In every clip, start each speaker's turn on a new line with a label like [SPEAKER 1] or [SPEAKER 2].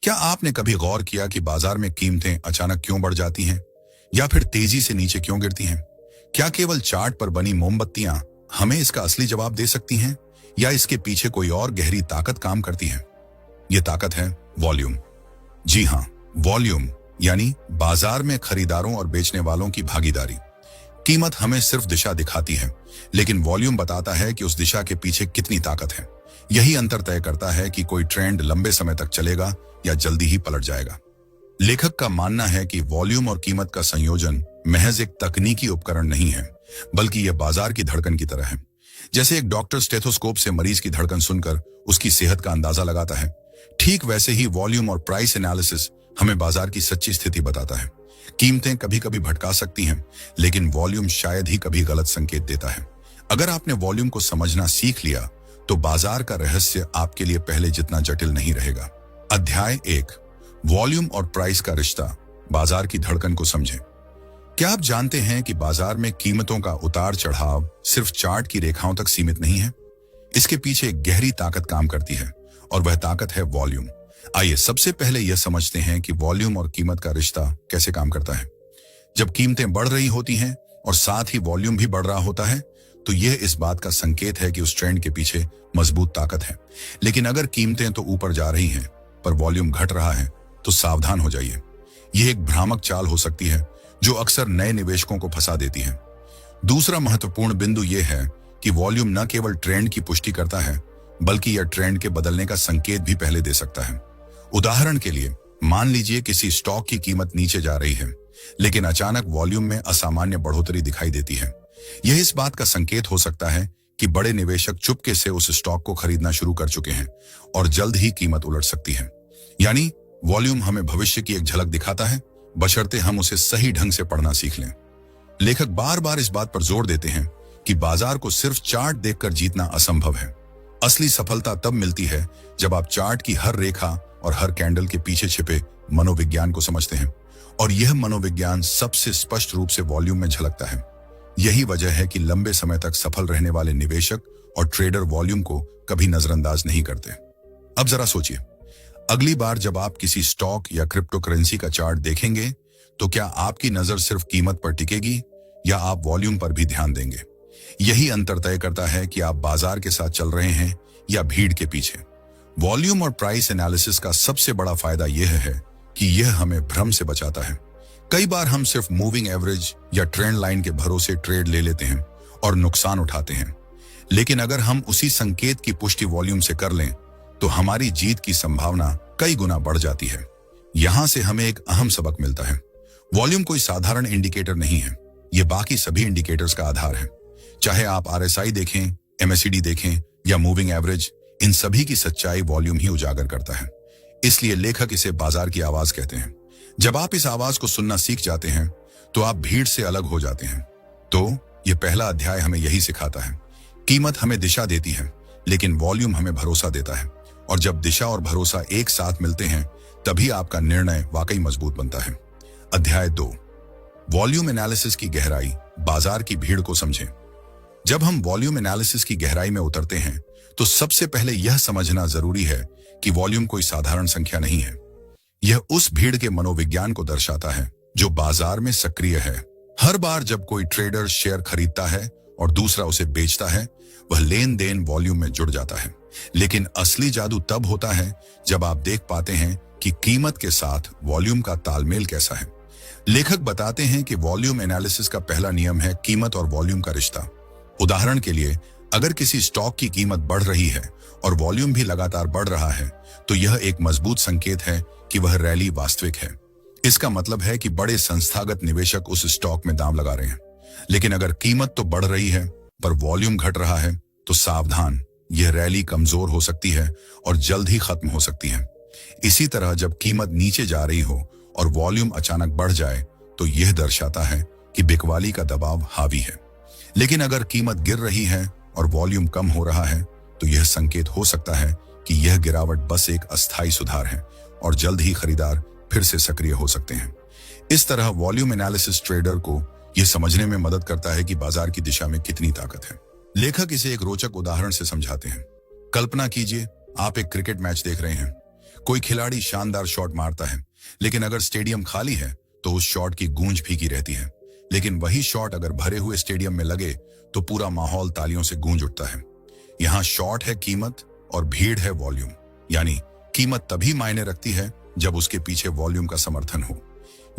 [SPEAKER 1] क्या आपने कभी गौर किया कि बाजार में कीमतें अचानक क्यों बढ़ जाती हैं या फिर तेजी से नीचे क्यों गिरती हैं? क्या केवल चार्ट पर बनी मोमबत्तियां हमें इसका असली जवाब दे सकती हैं या इसके पीछे कोई और गहरी ताकत काम करती है? ये ताकत है वॉल्यूम। जी हाँ, वॉल्यूम यानी बाजार में खरीदारों और बेचने वालों की भागीदारी। कीमत हमें सिर्फ दिशा दिखाती है, लेकिन वॉल्यूम बताता है कि उस दिशा के पीछे कितनी ताकत है। यही अंतर तय करता है कि कोई ट्रेंड लंबे समय तक चलेगा या जल्दी ही पलट जाएगा। लेखक का मानना है कि वॉल्यूम और कीमत का संयोजन महज एक तकनीकी उपकरण नहीं है, बल्कि यह बाजार की धड़कन की तरह है। जैसे एक डॉक्टर स्टेथोस्कोप से मरीज की धड़कन सुनकर उसकी सेहत का अंदाजा लगाता है, ठीक वैसे ही वॉल्यूम और प्राइस एनालिसिस हमें बाजार की सच्ची स्थिति बताता है। कीमतें कभी कभी भटका सकती हैं, लेकिन वॉल्यूम शायद ही कभी गलत संकेत देता है। अगर आपने वॉल्यूम को समझना सीख लिया, तो बाजार का रहस्य आपके लिए पहले जितना जटिल नहीं रहेगा। अध्याय 1, वॉल्यूम और प्राइस का रिश्ता, बाजार की धड़कन को समझें। क्या आप जानते हैं कि बाजार में कीमतों का उतार चढ़ाव सिर्फ चार्ट की रेखाओं तक सीमित नहीं है? इसके पीछे एक गहरी ताकत काम करती है, और वह ताकत है वॉल्यूम। आइए सबसे पहले यह समझते हैं कि वॉल्यूम और कीमत का रिश्ता कैसे काम करता है। जब कीमतें बढ़ रही होती हैं और साथ ही वॉल्यूम भी बढ़ रहा होता है, तो यह इस बात का संकेत है कि उस ट्रेंड के पीछे मजबूत ताकत है। लेकिन अगर कीमतें तो ऊपर जा रही हैं पर वॉल्यूम घट रहा है, तो सावधान हो जाइए। यह एक भ्रामक चाल हो सकती है जो अक्सर नए निवेशकों को फंसा देती है। दूसरा महत्वपूर्ण बिंदु यह है कि वॉल्यूम न केवल ट्रेंड की पुष्टि करता है, बल्कि यह ट्रेंड के बदलने का संकेत भी पहले दे सकता है। उदाहरण के लिए, मान लीजिए किसी स्टॉक की कीमत नीचे जा रही है, लेकिन अचानक वॉल्यूम में असामान्य बढ़ोतरी दिखाई देती है। यह इस बात का संकेत हो सकता है कि बड़े निवेशक चुपके से उस स्टॉक को खरीदना शुरू कर चुके हैं और जल्द ही कीमत उलट सकती है। यानी वॉल्यूम हमें भविष्य की एक झलक दिखाता है, बशर्ते हम उसे सही ढंग से पढ़ना सीख लें। लेखक बार बार इस बात पर जोर देते हैं कि बाजार को सिर्फ चार्ट देखकर जीतना असंभव है। असली सफलता तब मिलती है जब आप चार्ट की हर रेखा और हर कैंडल के पीछे छिपे मनोविज्ञान को समझते हैं, और यह मनोविज्ञान सबसे स्पष्ट रूप से वॉल्यूम में झलकता है। यही वजह है कि लंबे समय तक सफल रहने वाले निवेशक और ट्रेडर वॉल्यूम को कभी नजरअंदाज नहीं करते। अब जरा सोचिए, अगली बार जब आप किसी स्टॉक या क्रिप्टो करेंसी का चार्ट देखेंगे, तो क्या आपकी नजर सिर्फ कीमत पर टिकेगी या आप वॉल्यूम पर भी ध्यान देंगे? यही अंतर तय करता है कि आप बाजार के साथ चल रहे हैं या भीड़ के पीछे। वॉल्यूम और प्राइस एनालिसिस का सबसे बड़ा फायदा यह है कि यह हमें भ्रम से बचाता है। कई बार हम सिर्फ मूविंग एवरेज या ट्रेंड लाइन के भरोसे ट्रेड ले लेते हैं और नुकसान उठाते हैं। लेकिन अगर हम उसी संकेत की पुष्टि वॉल्यूम से कर लें, तो हमारी जीत की संभावना कई गुना बढ़ जाती है। यहां से हमें एक अहम सबक मिलता है। वॉल्यूम कोई साधारण इंडिकेटर नहीं है, यह बाकी सभी इंडिकेटर्स का आधार है। चाहे आप RSI देखें, MACD देखें या मूविंग एवरेज, इन सभी की सच्चाई वॉल्यूम ही उजागर करता है। इसलिए लेखक इसे बाजार की आवाज कहते हैं। जब आप इस आवाज को सुनना सीख जाते हैं, तो आप भीड़ से अलग हो जाते हैं। तो यह पहला अध्याय हमें यही सिखाता है। कीमत हमें दिशा देती है, लेकिन वॉल्यूम हमें भरोसा देता है। और जब दिशा और भरोसा एक साथ मिलते हैं, तभी आपका निर्णय वाकई मजबूत बनता है। अध्याय 2, वॉल्यूम एनालिसिस की गहराई, बाजार की भीड़ को समझें। जब हम वॉल्यूम एनालिसिस की गहराई में उतरते हैं, तो सबसे पहले यह समझना जरूरी है कि वॉल्यूम कोई साधारण संख्या नहीं है। यह उस भीड़ के मनोविज्ञान को दर्शाता है जो बाजार में सक्रिय है। हर बार जब कोई ट्रेडर शेयर खरीदता है और दूसरा उसे बेचता है, वह लेन देन वॉल्यूम में जुड़ जाता है। लेकिन असली जादू तब होता है जब आप देख पाते हैं कि कीमत के साथ वॉल्यूम का तालमेल कैसा है। लेखक बताते हैं कि वॉल्यूम एनालिसिस का पहला नियम है कीमत और वॉल्यूम का रिश्ता। उदाहरण के लिए, अगर किसी स्टॉक की कीमत बढ़ रही है और वॉल्यूम भी लगातार बढ़ रहा है, तो यह एक मजबूत संकेत है कि वह रैली वास्तविक है। इसका मतलब है कि बड़े संस्थागत निवेशक उस स्टॉक में दांव लगा रहे हैं। लेकिन अगर कीमत तो बढ़ रही है पर वॉल्यूम घट रहा है, तो सावधान, यह रैली कमजोर हो सकती है और जल्द ही खत्म हो सकती है। इसी तरह जब कीमत नीचे जा रही हो और वॉल्यूम अचानक बढ़ जाए, तो यह दर्शाता है कि बिकवाली का दबाव हावी है। लेकिन अगर कीमत गिर रही है और वॉल्यूम कम हो रहा है, तो यह संकेत हो सकता है कि यह गिरावट बस एक अस्थायी सुधार है और जल्द ही खरीदार फिर से सक्रिय हो सकते हैं। इस तरह वॉल्यूम एनालिसिस ट्रेडर को यह समझने में मदद करता है कि बाजार की दिशा में कितनी ताकत है। लेखक इसे एक रोचक उदाहरण से समझाते हैं। कल्पना कीजिए, आप एक क्रिकेट मैच देख रहे हैं। कोई खिलाड़ी शानदार शॉट मारता है, लेकिन अगर स्टेडियम खाली है तो उस शॉट की गूंज फीकी रहती है। लेकिन वही शॉट अगर भरे हुए स्टेडियम में लगे तो पूरा माहौल तालियों से गूंज उठता है। यहाँ शॉट है कीमत और भीड़ है वॉल्यूम। यानी कीमत तभी मायने रखती है जब उसके पीछे वॉल्यूम का समर्थन हो।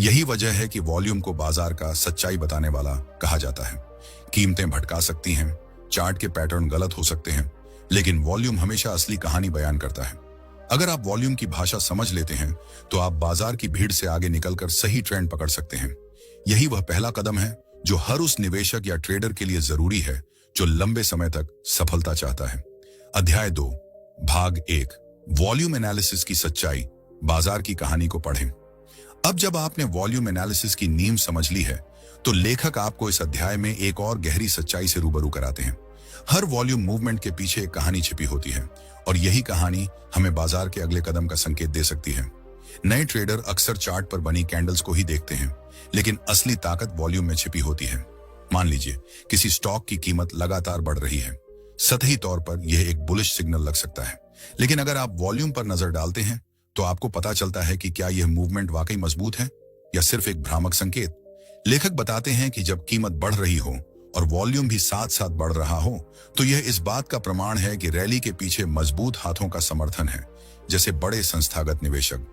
[SPEAKER 1] यही वजह है कि वॉल्यूम को बाजार का सच्चाई बताने वाला कहा जाता है। कीमतें भटका सकती हैं, चार्ट के पैटर्न गलत हो सकते हैं, लेकिन वॉल्यूम हमेशा असली कहानी बयान करता है। अगर आप वॉल्यूम की भाषा समझ लेते हैं तो आप बाजार की भीड़ से आगे निकलकर सही ट्रेंड पकड़ सकते हैं। यही वह पहला कदम है जो हर उस निवेशक या ट्रेडर के लिए जरूरी है जो लंबे समय तक सफलता चाहता है। अध्याय 2, भाग 1, वॉल्यूम एनालिसिस की सच्चाई, बाजार की कहानी को पढ़ें। अब जब आपने वॉल्यूम एनालिसिस की नींव समझ ली है तो लेखक आपको इस अध्याय में एक और गहरी सच्चाई से रूबरू कराते हैं। हर वॉल्यूम मूवमेंट के पीछे एक कहानी छिपी होती है और यही कहानी हमें बाजार के अगले कदम का संकेत दे सकती है। नए ट्रेडर अक्सर चार्ट पर बनी कैंडल्स को ही देखते हैं, लेकिन असली ताकत वॉल्यूम में छिपी होती है। मान लीजिए किसी स्टॉक की कीमत लगातार बढ़ रही है। सतही तौर पर यह एक बुलिश सिग्नल लग सकता है, लेकिन अगर आप वॉल्यूम पर नजर डालते हैं तो आपको पता चलता है कि क्या यह मूवमेंट वाकई मजबूत है या सिर्फ एक भ्रामक संकेत। लेखक बताते हैं कि जब कीमत बढ़ रही हो और वॉल्यूम भी साथ साथ बढ़ रहा हो तो यह इस बात का प्रमाण है कि रैली के पीछे मजबूत हाथों का समर्थन है, जैसे बड़े संस्थागत निवेशक।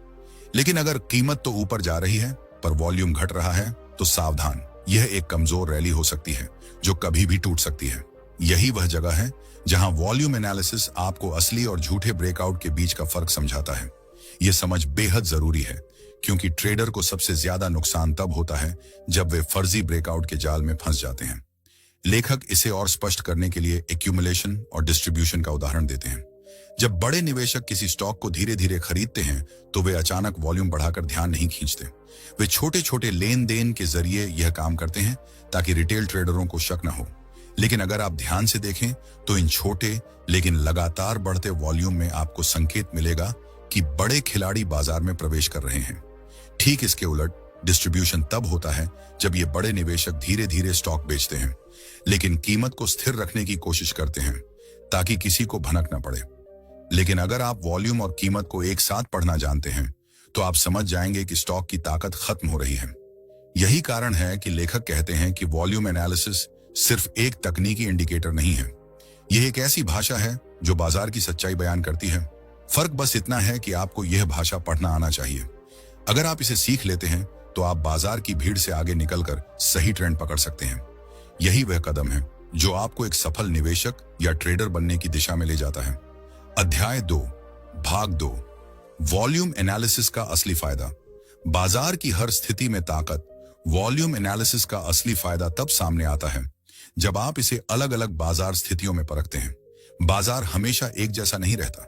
[SPEAKER 1] लेकिन अगर कीमत तो ऊपर जा रही है पर वॉल्यूम घट रहा है तो सावधान, यह एक कमजोर रैली हो सकती है जो कभी भी टूट सकती है। यही वह जगह है जहां वॉल्यूम एनालिसिस आपको असली और झूठे ब्रेकआउट के बीच का फर्क समझाता है। यह समझ बेहद जरूरी है क्योंकि ट्रेडर को सबसे ज्यादा नुकसान तब होता है जब वे फर्जी ब्रेकआउट के जाल में फंस जाते हैं। लेखक इसे और स्पष्ट करने के लिए एक्यूमुलेशन और डिस्ट्रीब्यूशन का उदाहरण देते हैं। जब बड़े निवेशक किसी स्टॉक को धीरे धीरे खरीदते हैं तो वे अचानक वॉल्यूम बढ़ाकर ध्यान नहीं खींचते। वे छोटे छोटे लेन देन के जरिए यह काम करते हैं ताकि रिटेल ट्रेडरों को शक न हो। लेकिन अगर आप ध्यान से देखें तो इन छोटे लेकिन लगातार बढ़ते वॉल्यूम में आपको संकेत मिलेगा कि बड़े खिलाड़ी बाजार में प्रवेश कर रहे हैं। ठीक इसके उलट डिस्ट्रीब्यूशन तब होता है जब ये बड़े निवेशक धीरे धीरे स्टॉक बेचते हैं, लेकिन कीमत को स्थिर रखने की कोशिश करते हैं ताकि किसी को भनक न पड़े। लेकिन अगर आप वॉल्यूम और कीमत को एक साथ पढ़ना जानते हैं तो आप समझ जाएंगे कि स्टॉक की ताकत खत्म हो रही है। यही कारण है कि लेखक कहते हैं कि वॉल्यूम एनालिसिस सिर्फ एक तकनीकी इंडिकेटर नहीं है, यह एक ऐसी भाषा है जो बाजार की सच्चाई बयान करती है। फर्क बस इतना है कि आपको यह भाषा पढ़ना आना चाहिए। अगर आप इसे सीख लेते हैं तो आप बाजार की भीड़ से आगे निकलकर सही ट्रेंड पकड़ सकते हैं। यही वह कदम है जो आपको एक सफल निवेशक या ट्रेडर बनने की दिशा में ले जाता है। अध्याय 2, भाग 2, वॉल्यूम एनालिसिस का असली फायदा। बाजार की हर स्थिति में ताकत, वॉल्यूम एनालिसिस का असली फायदा तब सामने आता है जब आप इसे अलग अलग बाजार स्थितियों में परखते हैं। बाजार हमेशा एक जैसा नहीं रहता।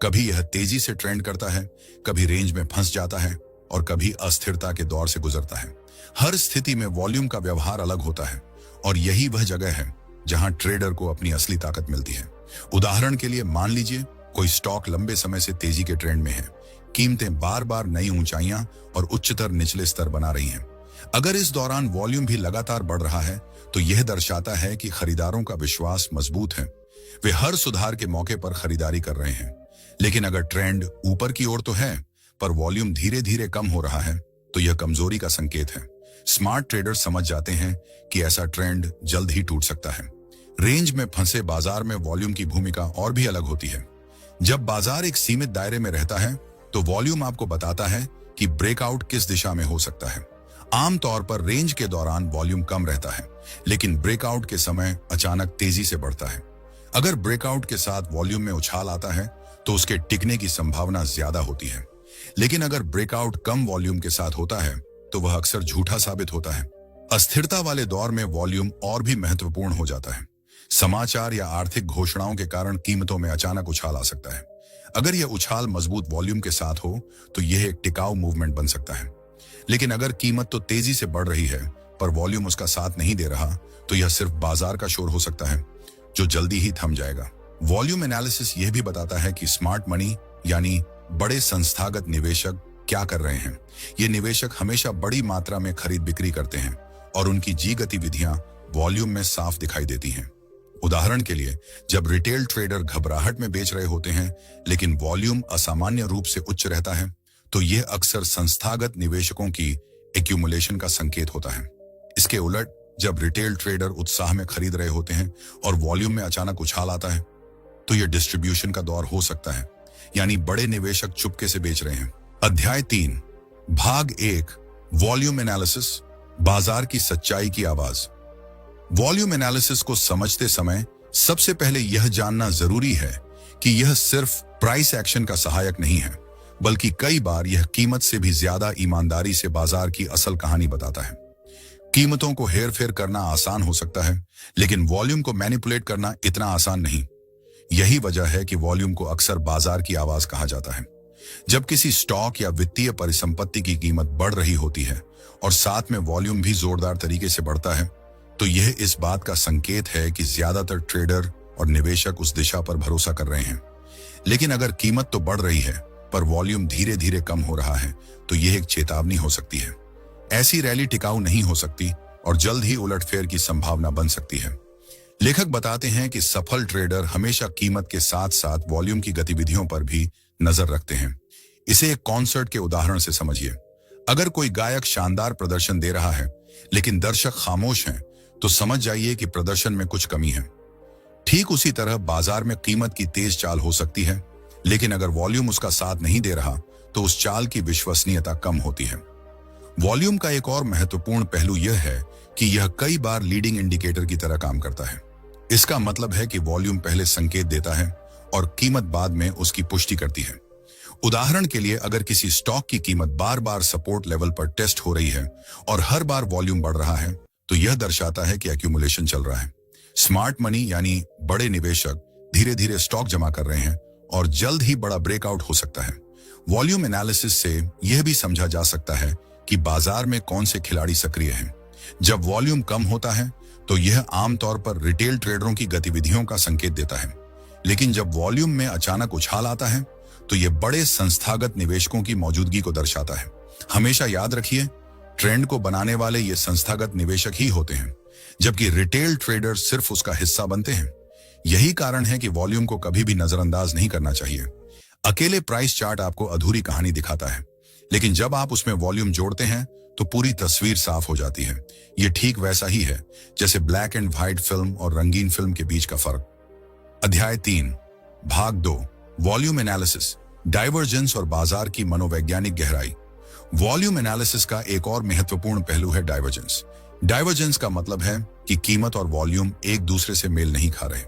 [SPEAKER 1] कभी यह तेजी से ट्रेंड करता है, कभी रेंज में फंस जाता है और कभी अस्थिरता के दौर से गुजरता है। हर स्थिति में वॉल्यूम का व्यवहार अलग होता है और यही वह जगह है जहां ट्रेडर को अपनी असली ताकत मिलती है। उदाहरण के लिए मान लीजिए कोई स्टॉक लंबे समय से तेजी के ट्रेंड में है। कीमतें बार बार नई ऊंचाइयां और उच्चतर निचले स्तर बना रही हैं। अगर इस दौरान वॉल्यूम भी लगातार बढ़ रहा है तो यह दर्शाता है कि खरीदारों का विश्वास मजबूत है, वे हर सुधार के मौके पर खरीदारी कर रहे हैं। लेकिन अगर ट्रेंड ऊपर की ओर तो है पर वॉल्यूम धीरे धीरे कम हो रहा है तो यह कमजोरी का संकेत है। स्मार्ट ट्रेडर समझ जाते हैं कि ऐसा ट्रेंड जल्द ही टूट सकता है। रेंज में फंसे बाजार में वॉल्यूम की भूमिका और भी अलग होती है। जब बाजार एक सीमित दायरे में रहता है तो वॉल्यूम आपको बताता है कि ब्रेकआउट किस दिशा में हो सकता है। आमतौर पर रेंज के दौरान वॉल्यूम कम रहता है, लेकिन ब्रेकआउट के समय अचानक तेजी से बढ़ता है। अगर ब्रेकआउट के साथ वॉल्यूम में उछाल आता है तो उसके टिकने की संभावना ज्यादा होती है। लेकिन अगर ब्रेकआउट कम वॉल्यूम के साथ होता है तो वह अक्सर झूठा साबित होता है। अस्थिरता वाले दौर में वॉल्यूम और भी महत्वपूर्ण हो जाता है। समाचार या आर्थिक घोषणाओं के कारण कीमतों में अचानक उछाल आ सकता है। अगर यह उछाल मजबूत वॉल्यूम के साथ हो तो यह एक टिकाऊ मूवमेंट बन सकता है। लेकिन अगर कीमत तो तेजी से बढ़ रही है पर वॉल्यूम उसका साथ नहीं दे रहा तो यह सिर्फ बाजार का शोर हो सकता है जो जल्दी ही थम जाएगा। वॉल्यूम एनालिसिस यह भी बताता है कि स्मार्ट मनी यानी बड़े संस्थागत निवेशक क्या कर रहे हैं। ये निवेशक हमेशा बड़ी मात्रा में खरीद बिक्री करते हैं और उनकी जी गतिविधियां वॉल्यूम में साफ दिखाई देती हैं। उदाहरण के लिए, जब रिटेल ट्रेडर घबराहट में बेच रहे होते हैं लेकिन वॉल्यूम असामान्य रूप से उच्च रहता है, तो यह अक्सर संस्थागत निवेशकों की एक्यूमुलेशन का संकेत होता है। इसके उलट, जब रिटेल ट्रेडर उत्साह में खरीद रहे होते हैं और वॉल्यूम में अचानक उछाल आता है, तो यह डिस्ट्रीब्यूशन का दौर हो सकता है, यानी बड़े निवेशक चुपके से बेच रहे हैं। अध्याय 3, भाग 1, वॉल्यूम एनालिसिस, बाजार की सच्चाई की आवाज। वॉल्यूम एनालिसिस को समझते समय सबसे पहले यह जानना जरूरी है कि यह सिर्फ प्राइस एक्शन का सहायक नहीं है, बल्कि कई बार यह कीमत से भी ज्यादा ईमानदारी से बाजार की असल कहानी बताता है। कीमतों को हेरफेर करना आसान हो सकता है, लेकिन वॉल्यूम को मैनिपुलेट करना इतना आसान नहीं। यही वजह है कि वॉल्यूम को अक्सर बाजार की आवाज कहा जाता है। जब किसी स्टॉक या वित्तीय परिसंपत्ति की कीमत बढ़ रही होती है और साथ में वॉल्यूम भी जोरदार तरीके से बढ़ता है, तो यह इस बात का संकेत है कि ज्यादातर ट्रेडर और निवेशक उस दिशा पर भरोसा कर रहे हैं। लेकिन अगर कीमत तो बढ़ रही है पर वॉल्यूम धीरे धीरे कम हो रहा है, तो यह एक चेतावनी हो सकती है। ऐसी रैली टिकाऊ नहीं हो सकती और जल्द ही उलटफेर की संभावना बन सकती है। लेखक बताते हैं कि सफल ट्रेडर हमेशा कीमत के साथ साथ वॉल्यूम की गतिविधियों पर भी नजर रखते हैं। इसे एक कॉन्सर्ट के उदाहरण से समझिए। अगर कोई गायक शानदार प्रदर्शन दे रहा है लेकिन दर्शक खामोश हैं, तो समझ जाइए कि प्रदर्शन में कुछ कमी है। ठीक उसी तरह बाजार में कीमत की तेज चाल हो सकती है, लेकिन अगर वॉल्यूम उसका साथ नहीं दे रहा, तो उस चाल की विश्वसनीयता कम होती है। वॉल्यूम का एक और महत्वपूर्ण पहलू यह है कि यह कई बार लीडिंग इंडिकेटर की तरह काम करता है। इसका मतलब है कि वॉल्यूम पहले संकेत देता है और कीमत बाद में उसकी पुष्टि करती है। उदाहरण के लिए, अगर किसी स्टॉक की कीमत बार बार सपोर्ट लेवल पर टेस्ट हो रही है और हर बार वॉल्यूम बढ़ रहा है, तो यह दर्शाता है कि एक्यूमुलेशन चल रहा है। स्मार्ट मनी यानी बड़े निवेशक धीरे धीरे स्टॉक जमा कर रहे हैं और जल्द ही बड़ा ब्रेकआउट हो सकता है। वॉल्यूम एनालिसिस से यह भी समझा जा सकता है कि बाजार में कौन से खिलाड़ी सक्रिय हैं। जब वॉल्यूम कम होता है, तो यह आमतौर पर रिटेल ट्रेडरों की गतिविधियों का संकेत देता है, लेकिन जब वॉल्यूम में अचानक उछाल आता है, तो यह बड़े संस्थागत निवेशकों की मौजूदगी को दर्शाता है। हमेशा याद रखिए, ट्रेंड को बनाने वाले ये संस्थागत निवेशक ही होते हैं, जबकि रिटेल ट्रेडर सिर्फ उसका हिस्सा बनते हैं। यही कारण है कि वॉल्यूम को कभी भी नजरअंदाज नहीं करना चाहिए। अकेले प्राइस चार्ट आपको अधूरी कहानी दिखाता है, लेकिन जब आप उसमें वॉल्यूम जोड़ते हैं तो पूरी तस्वीर साफ हो जाती है। यह ठीक वैसा ही है जैसे ब्लैक एंड व्हाइट फिल्म और रंगीन फिल्म के बीच का फर्क। अध्याय 3, भाग 2, वॉल्यूम एनालिसिस, डाइवर्जेंस और बाजार की मनोवैज्ञानिक गहराई। वॉल्यूम एनालिसिस का एक और महत्वपूर्ण पहलू है डाइवर्जेंस। डाइवर्जेंस का मतलब है कि कीमत और वॉल्यूम एक दूसरे से मेल नहीं खा रहे।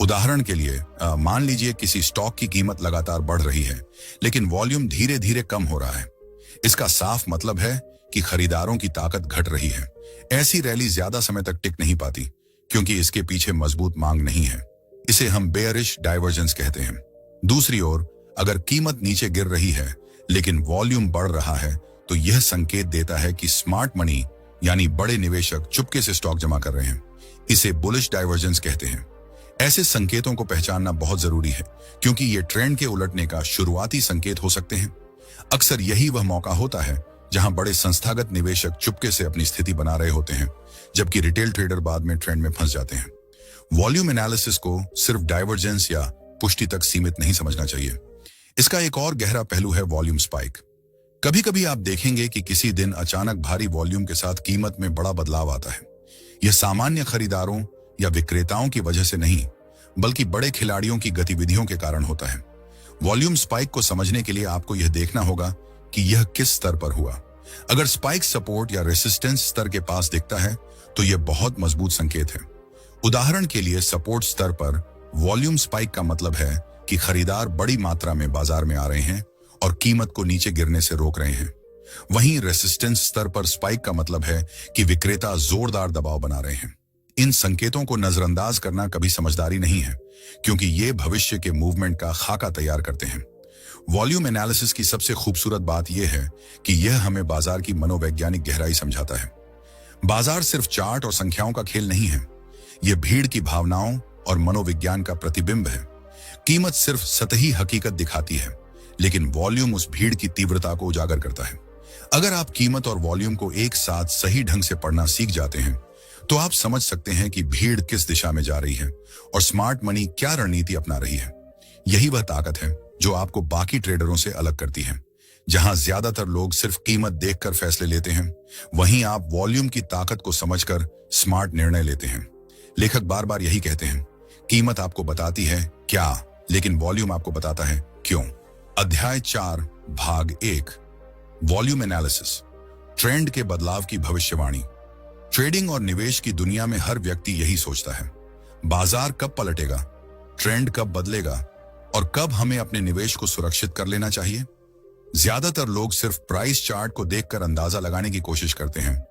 [SPEAKER 1] उदाहरण के लिए, मान लीजिए किसी स्टॉक की कीमत लगातार बढ़ रही है, लेकिन वॉल्यूम धीरे धीरे कम हो रहा है। इसका साफ मतलब है कि खरीदारों की ताकत घट रही है। ऐसी रैली ज्यादा समय तक टिक नहीं पाती, क्योंकि इसके पीछे मजबूत मांग नहीं है। इसे हम बेयरिश डाइवर्जेंस कहते हैं। दूसरी ओर, अगर कीमत नीचे गिर रही है लेकिन वॉल्यूम बढ़ रहा है, तो यह संकेत देता है कि स्मार्ट मनी यानी बड़े निवेशक चुपके से स्टॉक जमा कर रहे हैं। इसे बुलिश डाइवर्जेंस कहते हैं। ऐसे संकेतों को पहचानना बहुत जरूरी है, क्योंकि ये ट्रेंड के उलटने का शुरुआती संकेत हो सकते हैं। अक्सर यही वह मौका होता है जहां बड़े संस्थागत निवेशक चुपके से अपनी स्थिति बना रहे होते हैं, जबकि रिटेल ट्रेडर बाद में ट्रेंड में फंस जाते हैं। वॉल्यूम एनालिसिस को सिर्फ डाइवर्जेंस या पुष्टि तक सीमित नहीं समझना चाहिए। इसका एक और गहरा पहलू है वॉल्यूम स्पाइक। कभी कभी आप देखेंगे कि किसी दिन अचानक भारी वॉल्यूम के साथ कीमत में बड़ा बदलाव आता है। यह सामान्य खरीदारों या विक्रेताओं की वजह से नहीं, बल्कि बड़े खिलाड़ियों की गतिविधियों के कारण होता है। वॉल्यूम स्पाइक को समझने के लिए आपको यह देखना होगा कि यह किस स्तर पर हुआ। अगर स्पाइक सपोर्ट या रेसिस्टेंस स्तर के पास दिखता है, तो यह बहुत मजबूत संकेत है। उदाहरण के लिए, सपोर्ट स्तर पर वॉल्यूम स्पाइक का मतलब है कि खरीदार बड़ी मात्रा में बाजार में आ रहे हैं और कीमत को नीचे गिरने से रोक रहे हैं। वहीं रेसिस्टेंस स्तर पर स्पाइक का मतलब है कि विक्रेता जोरदार दबाव बना रहे हैं। इन संकेतों को नजरअंदाज करना कभी समझदारी नहीं है, क्योंकि ये भविष्य के मूवमेंट का खाका तैयार करते हैं। वॉल्यूम एनालिसिस की सबसे खूबसूरत बात यह है कि यह हमें बाजार की मनोवैज्ञानिक गहराई समझाता है। बाजार सिर्फ चार्ट और संख्याओं का खेल नहीं है, यह भीड़ की भावनाओं और मनोविज्ञान का प्रतिबिंब है। कीमत सिर्फ सतही हकीकत दिखाती है, लेकिन वॉल्यूम उस भीड़ की तीव्रता को उजागर करता है। अगर आप कीमत और वॉल्यूम को एक साथ सही ढंग से पढ़ना सीख जाते हैं, तो आप समझ सकते हैं कि भीड़ किस दिशा में जा रही है और स्मार्ट मनी क्या रणनीति अपना रही है। यही वह ताकत है जो आपको बाकी ट्रेडरों से अलग करती है। जहां ज्यादातर लोग सिर्फ कीमत देखकर फैसले लेते हैं, वहीं आप वॉल्यूम की ताकत को समझकर स्मार्ट निर्णय लेते हैं। लेखक बार बार यही कहते हैं, कीमत आपको बताती है क्या, लेकिन वॉल्यूम आपको बताता है क्यों। अध्याय 4 भाग 1 वॉल्यूम एनालिसिस, ट्रेंड के बदलाव की भविष्यवाणी। ट्रेडिंग और निवेश की दुनिया में हर व्यक्ति यही सोचता है, बाजार कब पलटेगा, ट्रेंड कब बदलेगा और कब हमें अपने निवेश को सुरक्षित कर लेना चाहिए। ज्यादातर लोग सिर्फ प्राइस चार्ट को देखकर अंदाजा लगाने की कोशिश करते हैं,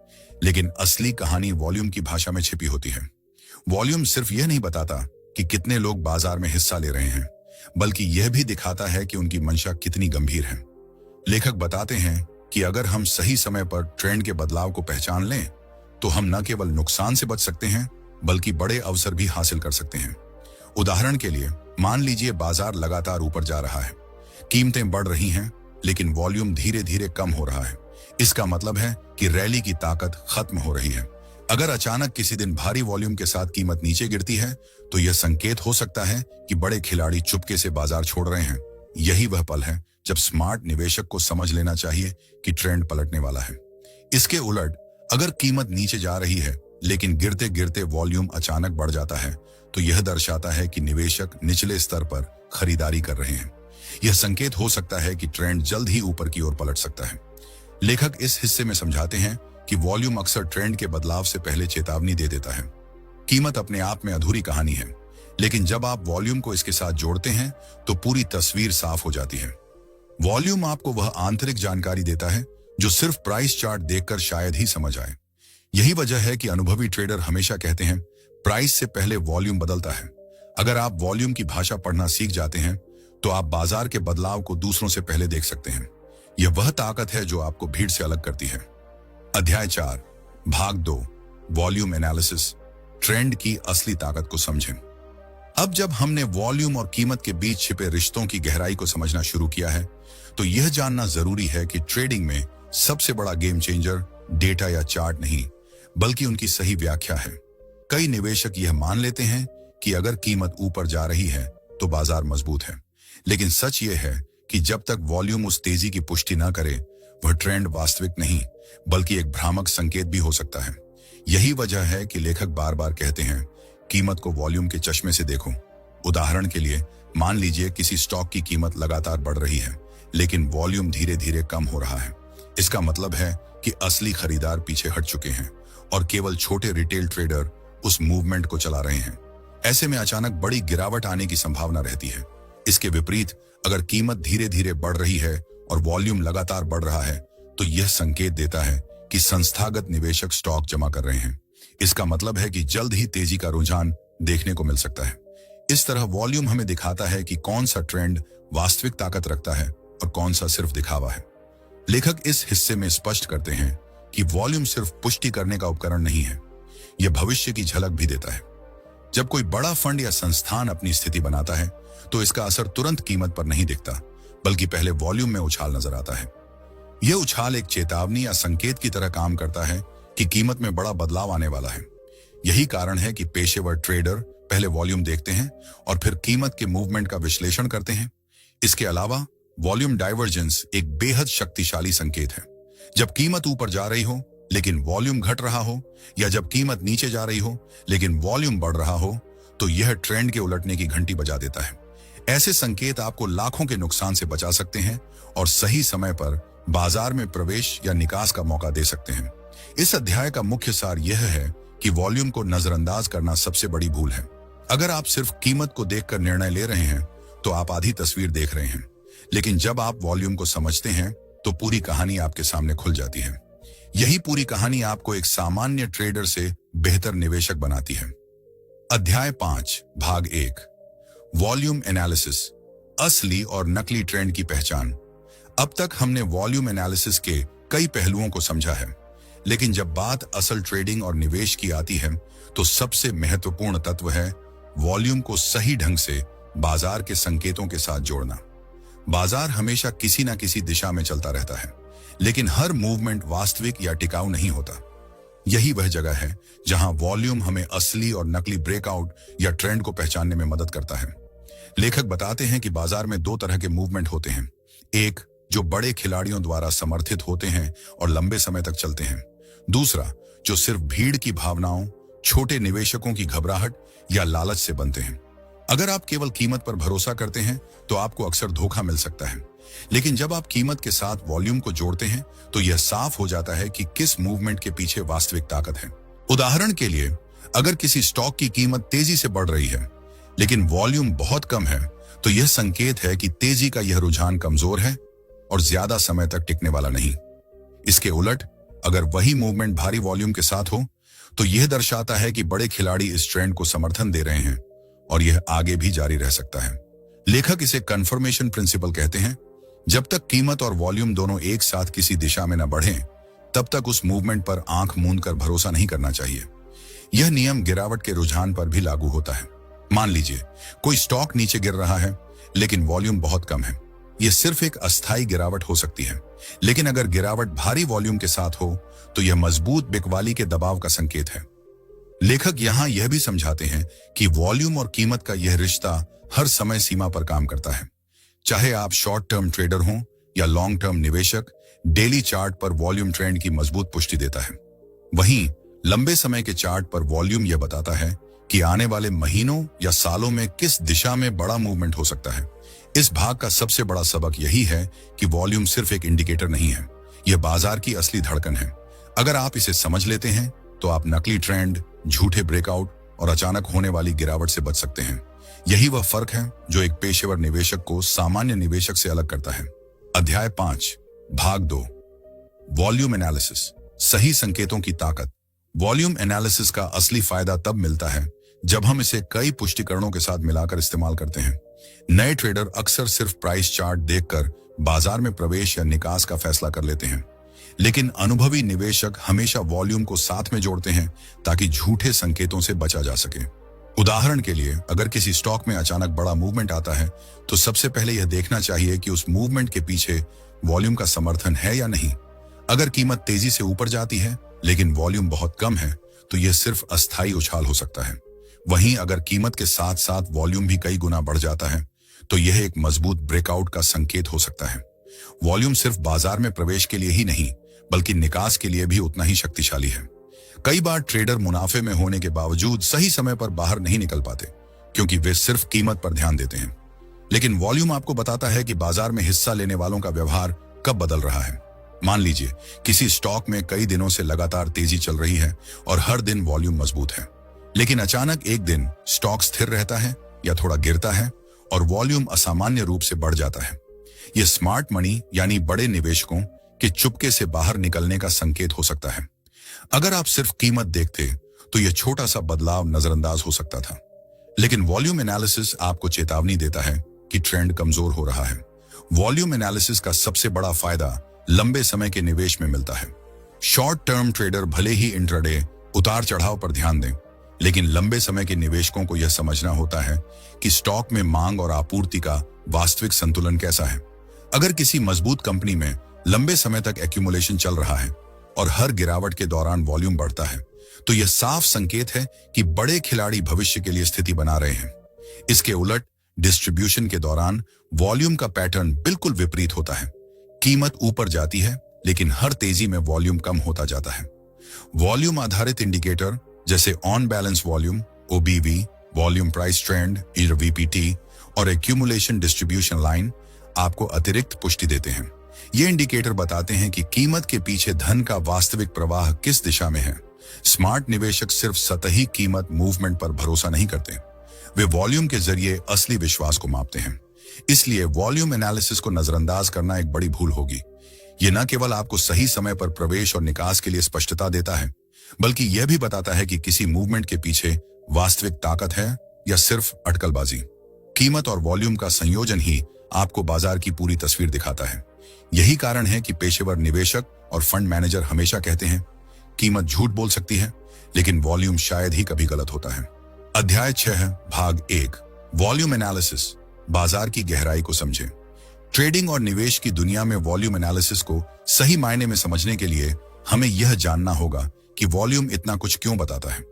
[SPEAKER 1] लेकिन असली कहानी वॉल्यूम की भाषा में छिपी होती है। वॉल्यूम सिर्फ यह नहीं बताता कि कितने लोग बाजार में हिस्सा ले रहे हैं, बल्कि यह भी दिखाता है कि उनकी मंशा कितनी गंभीर है। लेखक बताते हैं कि अगर हम सही समय पर ट्रेंड के बदलाव को पहचान लें, तो हम न केवल नुकसान से बच सकते हैं, बल्कि बड़े अवसर भी हासिल कर सकते हैं। उदाहरण के लिए, मान लीजिए बाजार लगातार ऊपर जा रहा है, कीमतें बढ़ रही हैं, लेकिन वॉल्यूम धीरे धीरे कम हो रहा है। इसका मतलब है कि रैली की ताकत खत्म हो रही है। अगर अचानक किसी दिन भारी वॉल्यूम के साथ कीमत नीचे गिरती है, तो यह संकेत हो सकता है कि बड़े खिलाड़ी चुपके से बाजार छोड़ रहे हैं। यही वह पल है जब स्मार्ट निवेशक को समझ लेना चाहिए कि ट्रेंड पलटने वाला है। इसके उलट, अगर कीमत नीचे जा रही है लेकिन गिरते गिरते वॉल्यूम अचानक बढ़ जाता है, तो यह दर्शाता है कि निवेशक निचले स्तर पर खरीदारी कर रहे हैं। यह संकेत हो सकता है कि ट्रेंड जल्द ही ऊपर की ओर पलट सकता है। लेखक इस हिस्से में समझाते हैं कि वॉल्यूम अक्सर ट्रेंड के बदलाव से पहले चेतावनी दे देता है। कीमत अपने आप में अधूरी कहानी है, लेकिन जब आप वॉल्यूम को इसके साथ जोड़ते हैं, तो पूरी तस्वीर साफ हो जाती है। वॉल्यूम आपको वह आंतरिक जानकारी देता है जो सिर्फ प्राइस चार्ट देखकर शायद ही समझ आए। यही वजह है कि अनुभवी ट्रेडर हमेशा कहते हैं, प्राइस से पहले वॉल्यूम बदलता है। अगर आप वॉल्यूम की भाषा पढ़ना सीख जाते हैं, तो आप बाजार के बदलाव को दूसरों से पहले देख सकते हैं। यह वह ताकत है जो आपको भीड़ से अलग करती है। अध्याय 4 भाग 2 वॉल्यूम एनालिसिस, ट्रेंड की असली ताकत को समझें। अब जब हमने वॉल्यूम और कीमत के बीच छिपे रिश्तों की गहराई को समझना शुरू किया है, तो यह जानना जरूरी है कि ट्रेडिंग में सबसे बड़ा गेम चेंजर डेटा या चार्ट नहीं, बल्कि उनकी सही व्याख्या है। कई निवेशक यह मान लेते हैं कि अगर कीमत ऊपर जा रही है तो बाजार मजबूत है, लेकिन सच यह है कि जब तक वॉल्यूम उस तेजी की पुष्टि न करे, वह ट्रेंड वास्तविक नहीं, बल्कि एक भ्रामक संकेत भी हो सकता है। यही वजह है कि लेखक बार बार कहते हैं, कीमत को वॉल्यूम के चश्मे से देखो। उदाहरण के लिए, मान लीजिए किसी स्टॉक की कीमत लगातार बढ़ रही है, लेकिन वॉल्यूम धीरे धीरे कम हो रहा है। इसका मतलब है कि असली खरीदार पीछे हट चुके हैं और केवल छोटे रिटेल ट्रेडर उस मूवमेंट को चला रहे हैं। ऐसे में अचानक बड़ी गिरावट आने की संभावना रहती है। इसके विपरीत, अगर कीमत धीरे धीरे बढ़ रही है और वॉल्यूम लगातार बढ़ रहा है, तो यह संकेत देता है कि संस्थागत निवेशक स्टॉक जमा कर रहे हैं। इसका मतलब है कि जल्द ही तेजी का रुझान देखने को मिल सकता है। इस तरह वॉल्यूम हमें दिखाता है कि कौन सा ट्रेंड वास्तविक ताकत रखता है और कौन सा सिर्फ दिखावा है। लेखक इस हिस्से में स्पष्ट करते हैं कि वॉल्यूम सिर्फ पुष्टि करने का उपकरण नहीं है, यह भविष्य की झलक भी देता है। जब कोई बड़ा फंड या संस्थान अपनी स्थिति बनाता है, तो इसका असर तुरंत कीमत पर नहीं दिखता, बल्कि पहले वॉल्यूम में उछाल नजर आता है। यह उछाल एक चेतावनी या संकेत की तरह काम करता है कि कीमत में बड़ा बदलाव आने वाला है। यही कारण है कि पेशेवर ट्रेडर पहले वॉल्यूम देखते हैं और फिर कीमत के मूवमेंट का विश्लेषण करते हैं। इसके अलावा वॉल्यूम डाइवर्जेंस एक बेहद शक्तिशाली संकेत है। जब कीमत ऊपर जा रही हो लेकिन वॉल्यूम घट रहा हो, या जब कीमत नीचे जा रही हो लेकिन वॉल्यूम बढ़ रहा हो, तो यह ट्रेंड के उलटने की घंटी बजा देता है। ऐसे संकेत आपको लाखों के नुकसान से बचा सकते हैं और सही समय पर बाजार में प्रवेश या निकास का मौका दे सकते हैं। इस अध्याय का मुख्य सार यह है कि वॉल्यूम को नजरअंदाज करना सबसे बड़ी भूल है। अगर आप सिर्फ कीमत को देखकर निर्णय ले रहे हैं, तो आप आधी तस्वीर देख रहे हैं। लेकिन जब आप वॉल्यूम को समझते हैं, तो पूरी कहानी आपके सामने खुल जाती है। यही पूरी कहानी आपको एक सामान्य ट्रेडर से बेहतर निवेशक बनाती है। अध्याय 5 भाग 1 वॉल्यूम एनालिसिस, असली और नकली ट्रेंड की पहचान। अब तक हमने वॉल्यूम एनालिसिस के कई पहलुओं को समझा है, लेकिन जब बात असल ट्रेडिंग और निवेश की आती है, तो सबसे महत्वपूर्ण तत्व है वॉल्यूम को सही ढंग से बाजार के संकेतों के साथ जोड़ना। बाजार हमेशा किसी न किसी दिशा में चलता रहता है, लेकिन हर मूवमेंट वास्तविक या टिकाऊ नहीं होता। यही वह जगह है जहां वॉल्यूम हमें असली और नकली ब्रेकआउट या ट्रेंड को पहचानने में मदद करता है। लेखक बताते हैं कि बाजार में दो तरह के मूवमेंट होते हैं। एक जो बड़े खिलाड़ियों द्वारा समर्थित होते हैं और लंबे समय तक चलते हैं। दूसरा जो सिर्फ भीड़ की भावनाओं, छोटे निवेशकों की घबराहट या लालच से बनते हैं। अगर आप केवल कीमत पर भरोसा करते हैं तो आपको अक्सर धोखा मिल सकता है, लेकिन जब आप कीमत के साथ वॉल्यूम को जोड़ते हैं तो यह साफ हो जाता है कि किस मूवमेंट के पीछे वास्तविक ताकत है। उदाहरण के लिए, अगर किसी स्टॉक की कीमत तेजी से बढ़ रही है लेकिन वॉल्यूम बहुत कम है, तो यह संकेत है कि तेजी का यह रुझान कमजोर है और ज्यादा समय तक टिकने वाला नहीं। इसके उलट, अगर वही मूवमेंट भारी वॉल्यूम के साथ हो तो यह दर्शाता है कि बड़े खिलाड़ी इस ट्रेंड को समर्थन दे रहे हैं और यह आगे भी जारी रह सकता है। लेखक इसे कन्फर्मेशन प्रिंसिपल कहते हैं। जब तक कीमत और वॉल्यूम दोनों एक साथ किसी दिशा में न बढ़ें, तब तक उस मूवमेंट पर आंख मूंद कर भरोसा नहीं करना चाहिए। यह नियम गिरावट के रुझान पर भी लागू होता है। मान लीजिए कोई स्टॉक नीचे गिर रहा है लेकिन वॉल्यूम बहुत कम है। यह सिर्फ एक अस्थायी गिरावट हो सकती है, लेकिन अगर गिरावट भारी वॉल्यूम के साथ हो तो यह मजबूत बिकवाली के दबाव का संकेत है। लेखक यहां यह भी समझाते हैं कि वॉल्यूम और कीमत का यह रिश्ता हर समय सीमा पर काम करता है। चाहे आप शॉर्ट टर्म ट्रेडर हों या लॉन्ग टर्म निवेशक, डेली चार्ट पर वॉल्यूम ट्रेंड की मजबूत पुष्टि देता है। वहीं लंबे समय के चार्ट पर वॉल्यूम यह बताता है कि आने वाले महीनों या सालों में किस दिशा में बड़ा मूवमेंट हो सकता है। इस भाग का सबसे बड़ा सबक यही है कि वॉल्यूम सिर्फ एक इंडिकेटर नहीं है, यह बाजार की असली धड़कन है। अगर आप इसे समझ लेते हैं तो आप नकली ट्रेंड, झूठे ब्रेकआउट और अचानक होने वाली गिरावट से बच सकते हैं। यही वह फर्क है जो एक पेशेवर निवेशक को सामान्य निवेशक से अलग करता है। अध्याय 5, भाग 2, वॉल्यूम एनालिसिस, सही संकेतों की ताकत। वॉल्यूम एनालिसिस का असली फायदा तब मिलता है जब हम इसे कई पुष्टिकरणों के साथ मिलाकर इस्तेमाल करते हैं। नए ट्रेडर अक्सर सिर्फ प्राइस चार्ट देखकर बाजार में प्रवेश या निकास का फैसला कर लेते हैं, लेकिन अनुभवी निवेशक हमेशा वॉल्यूम को साथ में जोड़ते हैं ताकि झूठे संकेतों से बचा जा सके। उदाहरण के लिए, अगर किसी स्टॉक में अचानक बड़ा मूवमेंट आता है तो सबसे पहले यह देखना चाहिए कि उस मूवमेंट के पीछे वॉल्यूम का समर्थन है या नहीं। अगर कीमत तेजी से ऊपर जाती है लेकिन वॉल्यूम बहुत कम है तो यह सिर्फ अस्थायी उछाल हो सकता है। वहीं अगर कीमत के साथ साथ वॉल्यूम भी कई गुना बढ़ जाता है तो यह एक मजबूत ब्रेकआउट का संकेत हो सकता है। वॉल्यूम सिर्फ बाजार में प्रवेश के लिए ही नहीं बल्कि निकास के लिए भी उतना ही शक्तिशाली है। कई बार ट्रेडर मुनाफे में होने के बावजूद सही समय पर बाहर नहीं निकल पाते क्योंकि वे सिर्फ कीमत पर ध्यान देते हैं, लेकिन वॉल्यूम आपको बताता है कि बाजार में हिस्सा लेने वालों का व्यवहार कब बदल रहा है। मान लीजिए किसी स्टॉक में कई दिनों से लगातार तेजी चल रही है और हर दिन वॉल्यूम मजबूत है, लेकिन अचानक एक दिन स्टॉक स्थिर रहता है या थोड़ा गिरता है और वॉल्यूम असामान्य रूप से बढ़ जाता है। यह स्मार्ट मनी यानी बड़े निवेशकों के चुपके से बाहर निकलने का संकेत हो सकता है। अगर आप सिर्फ कीमत देखते तो यह छोटा सा बदलाव नजरअंदाज हो सकता था, लेकिन वॉल्यूम एनालिसिस आपको चेतावनी देता है कि ट्रेंड कमजोर हो रहा है। वॉल्यूम एनालिसिस का सबसे बड़ा फायदा लंबे समय के निवेश में मिलता है। शॉर्ट टर्म ट्रेडर भले ही इंट्राडे उतार चढ़ाव पर ध्यान दें, लेकिन लंबे समय के निवेशकों को यह समझना होता है कि स्टॉक में मांग और आपूर्ति का वास्तविक संतुलन कैसा है। अगर किसी मजबूत कंपनी में लंबे समय तक एक्यूमुलेशन चल रहा है और हर गिरावट के दौरान वॉल्यूम बढ़ता है तो यह साफ संकेत है कि बड़े खिलाड़ी भविष्य के लिए स्थिति बना रहे हैं। इसके उलट डिस्ट्रीब्यूशन के दौरान वॉल्यूम का पैटर्न बिल्कुल विपरीत होता है। कीमत ऊपर जाती है लेकिन हर तेजी में वॉल्यूम कम होता जाता है। वॉल्यूम आधारित इंडिकेटर जैसे on balance volume, OBV, volume price trend, VPT और एक्यूमुलेशन डिस्ट्रीब्यूशन लाइन आपको अतिरिक्त पुष्टि देते हैं। ये इंडिकेटर बताते हैं कि कीमत के पीछे धन का वास्तविक प्रवाह किस दिशा में है। स्मार्ट निवेशक सिर्फ सतही कीमत मूवमेंट पर भरोसा नहीं करते, वे वॉल्यूम के जरिए असली विश्वास को मापते हैं। इसलिए वॉल्यूम एनालिसिस को नजरअंदाज करना एक बड़ी भूल होगी। यह न केवल आपको सही समय पर प्रवेश और निकास के लिए स्पष्टता देता है, बल्कि यह भी बताता है कि किसी मूवमेंट के पीछे वास्तविक ताकत है या सिर्फ अटकलबाजी। कीमत और वॉल्यूम का संयोजन ही आपको बाजार की पूरी तस्वीर दिखाता है। यही कारण है कि पेशेवर निवेशक और फंड मैनेजर हमेशा कहते हैं, कीमत झूठ बोल सकती है लेकिन वॉल्यूम शायद ही कभी गलत होता है। अध्याय 6, भाग 1, वॉल्यूम एनालिसिस, बाजार की गहराई को समझें। ट्रेडिंग और निवेश की दुनिया में वॉल्यूम एनालिसिस को सही मायने में समझने के लिए हमें यह जानना होगा कि वॉल्यूम इतना कुछ क्यों बताता है।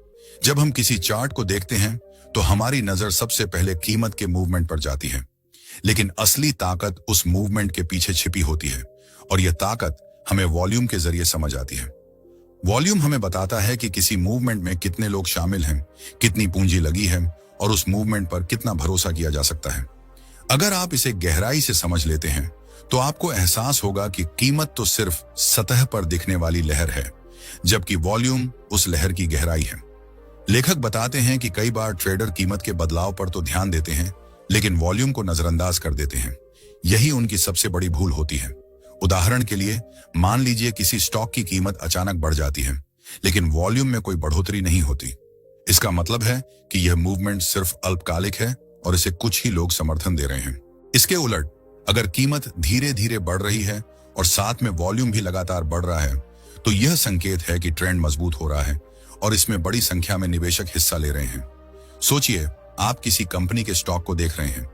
[SPEAKER 1] जब हम किसी चार्ट को देखते हैं तो हमारी नजर सबसे पहले कीमत के मूवमेंट पर जाती है, लेकिन असली ताकत उस मूवमेंट के पीछे छिपी होती है और यह ताकत हमें वॉल्यूम के जरिए समझ आती है। वॉल्यूम हमें बताता है कि किसी मूवमेंट में कितने लोग शामिल हैं, कितनी पूंजी लगी है और उस मूवमेंट पर कितना भरोसा किया जा सकता है। अगर आप इसे गहराई से समझ लेते हैं तो आपको एहसास होगा कि कीमत तो सिर्फ सतह पर दिखने वाली लहर है, जबकि वॉल्यूम उस लहर की गहराई है। लेखक बताते हैं कि कई बार ट्रेडर कीमत के बदलाव पर तो ध्यान देते हैं, लेकिन वॉल्यूम को नजरअंदाज कर देते हैं। यही उनकी सबसे बड़ी भूल होती है। उदाहरण के लिए, मान लीजिए किसी स्टॉक की कीमत अचानक बढ़ जाती है, लेकिन वॉल्यूम में कोई बढ़ोतरी नहीं होती। इसका मतलब है कि यह मूवमेंट सिर्फ अल्पकालिक है और इसे कुछ ही लोग समर्थन दे रहे हैं। इसके उलट, अगर कीमत धीरे धीरे बढ़ रही है और साथ में वॉल्यूम भी लगातार बढ़ रहा है, तो यह संकेत है कि ट्रेंड मजबूत हो रहा है और इसमें बड़ी संख्या में निवेशक हिस्सा ले रहे हैं। सोचिए, आप किसी कंपनी के स्टॉक को देख रहे हैं।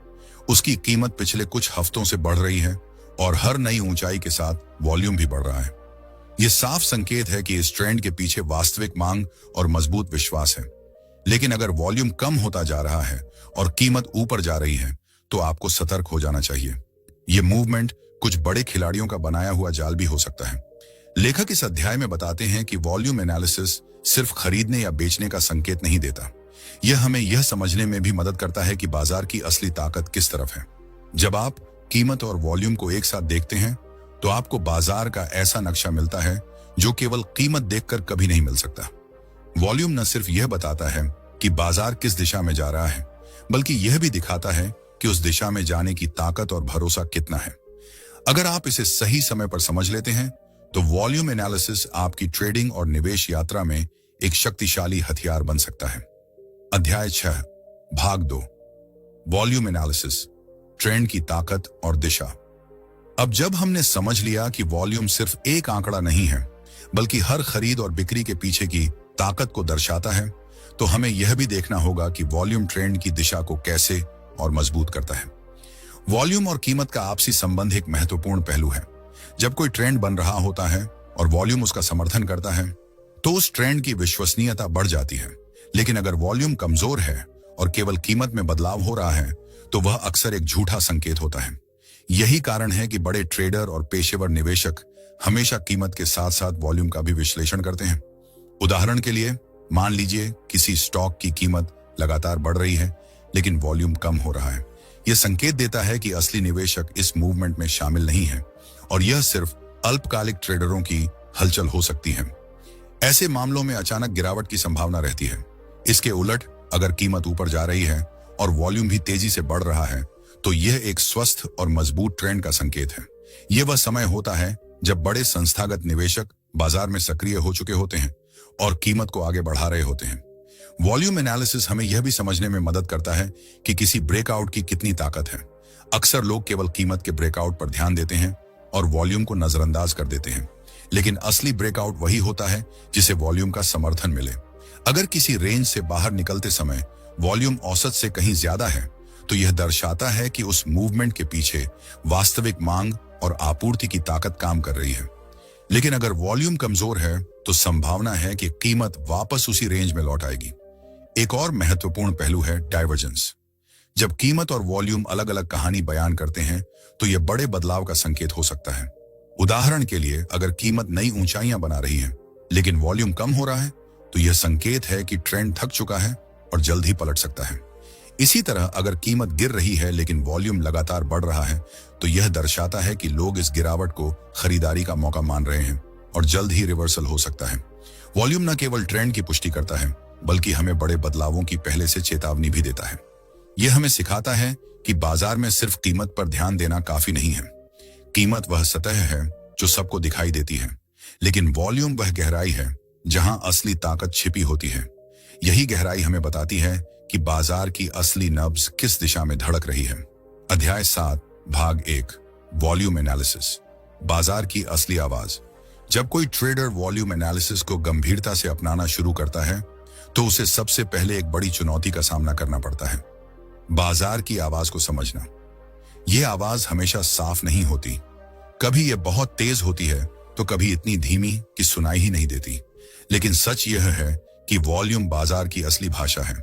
[SPEAKER 1] उसकी कीमत पिछले कुछ हफ्तों से बढ़ रही है और हर नई ऊंचाई के साथ वॉल्यूम भी बढ़ रहा है। यह साफ संकेत है कि इस ट्रेंड के पीछे वास्तविक मांग और मजबूत विश्वास है। लेकिन अगर वॉल्यूम कम होता जा रहा है और कीमत ऊपर जा रही है, तो आपको सतर्क हो जाना चाहिए। यह मूवमेंट कुछ बड़े खिलाड़ियों का बनाया हुआ जाल भी हो सकता है। लेखक इस अध्याय में बताते हैं कि वॉल्यूम एनालिसिस सिर्फ खरीदने या बेचने का संकेत नहीं देता। यह हमें यह समझने में भी मदद करता है कि बाजार की असली ताकत किस तरफ है। जब आप कीमत और वॉल्यूम को एक साथ देखते हैं, तो आपको बाजार का ऐसा नक्शा मिलता है जो केवल कीमत देखकर कभी नहीं मिल सकता। वॉल्यूम न सिर्फ यह बताता है कि बाजार किस दिशा में जा रहा है, बल्कि यह भी दिखाता है कि उस दिशा में जाने की ताकत और भरोसा कितना है। अगर आप इसे सही समय पर समझ लेते हैं, तो वॉल्यूम एनालिसिस आपकी ट्रेडिंग और निवेश यात्रा में एक शक्तिशाली हथियार बन सकता है। अध्याय 6, भाग 2, वॉल्यूम एनालिसिस, ट्रेंड की ताकत और दिशा। अब जब हमने समझ लिया कि वॉल्यूम सिर्फ एक आंकड़ा नहीं है, बल्कि हर खरीद और बिक्री के पीछे की ताकत को दर्शाता है, तो हमें यह भी देखना होगा कि वॉल्यूम ट्रेंड की दिशा को कैसे और मजबूत करता है। वॉल्यूम और कीमत का आपसी संबंध एक महत्वपूर्ण पहलू है। जब कोई ट्रेंड बन रहा होता है और वॉल्यूम उसका समर्थन करता है, तो उस ट्रेंड की विश्वसनीयता बढ़ जाती है। लेकिन अगर वॉल्यूम कमजोर है और केवल कीमत में बदलाव हो रहा है, तो वह अक्सर एक झूठा संकेत होता है। यही कारण है कि बड़े ट्रेडर और पेशेवर निवेशक हमेशा कीमत के साथ साथ वॉल्यूम का भी विश्लेषण करते हैं। उदाहरण के लिए, मान लीजिए किसी स्टॉक की कीमत लगातार बढ़ रही है, लेकिन वॉल्यूम कम हो रहा है। यह संकेत देता है कि असली निवेशक इस मूवमेंट में शामिल नहीं है और यह सिर्फ अल्पकालिक ट्रेडरों की हलचल हो सकती है। ऐसे मामलों में अचानक गिरावट की संभावना रहती है। इसके उलट, अगर कीमत ऊपर जा रही है और वॉल्यूम भी तेजी से बढ़ रहा है, तो यह एक स्वस्थ और मजबूत ट्रेंड का संकेत है। यह वह समय होता है जब बड़े संस्थागत निवेशक बाजार में सक्रिय हो चुके होते हैं और कीमत को आगे बढ़ा रहे होते हैं। वॉल्यूम एनालिसिस हमें यह भी समझने में मदद करता है कि किसी ब्रेकआउट की कितनी ताकत है। अक्सर लोग केवल कीमत के ब्रेकआउट पर ध्यान देते हैं और वॉल्यूम को नजरअंदाज कर देते हैं, लेकिन असली ब्रेकआउट वही होता है जिसे वॉल्यूम का समर्थन मिले। अगर किसी रेंज से बाहर निकलते समय वॉल्यूम औसत से कहीं ज्यादा है, तो यह दर्शाता है कि उस मूवमेंट के पीछे वास्तविक मांग और आपूर्ति की ताकत काम कर रही है। लेकिन अगर वॉल्यूम कमजोर है, तो संभावना है कि कीमत वापस उसी रेंज में लौट आएगी। एक और महत्वपूर्ण पहलू है डाइवर्जेंस। जब कीमत और वॉल्यूम अलग अलग कहानी बयान करते हैं, तो यह बड़े बदलाव का संकेत हो सकता है। उदाहरण के लिए, अगर कीमत नई ऊंचाइयां बना रही है लेकिन वॉल्यूम कम हो रहा है, तो यह संकेत है कि ट्रेंड थक चुका है और जल्द ही पलट सकता है। इसी तरह अगर कीमत गिर रही है लेकिन वॉल्यूम लगातार बढ़ रहा है, तो यह दर्शाता है कि लोग इस गिरावट को खरीदारी का मौका मान रहे हैं और जल्द ही रिवर्सल हो सकता है। वॉल्यूम न केवल ट्रेंड की पुष्टि करता है, बल्कि हमें बड़े बदलावों की पहले से चेतावनी भी देता है। यह हमें सिखाता है कि बाजार में सिर्फ कीमत पर ध्यान देना काफी नहीं है। कीमत वह सतह है जो सबको दिखाई देती है, लेकिन वॉल्यूम वह गहराई है जहां असली ताकत छिपी होती है। यही गहराई हमें बताती है कि बाजार की असली नब्ज किस दिशा में धड़क रही है। अध्याय 7, भाग 1, वॉल्यूम एनालिसिस, बाजार की असली आवाज। जब कोई ट्रेडर वॉल्यूम एनालिसिस को गंभीरता से अपनाना शुरू करता है, तो उसे सबसे पहले एक बड़ी चुनौती का सामना करना पड़ता है, बाजार की आवाज को समझना। यह आवाज हमेशा साफ नहीं होती। कभी यह बहुत तेज होती है, तो कभी इतनी धीमी कि सुनाई ही नहीं देती। लेकिन सच यह है कि वॉल्यूम बाजार की असली भाषा है।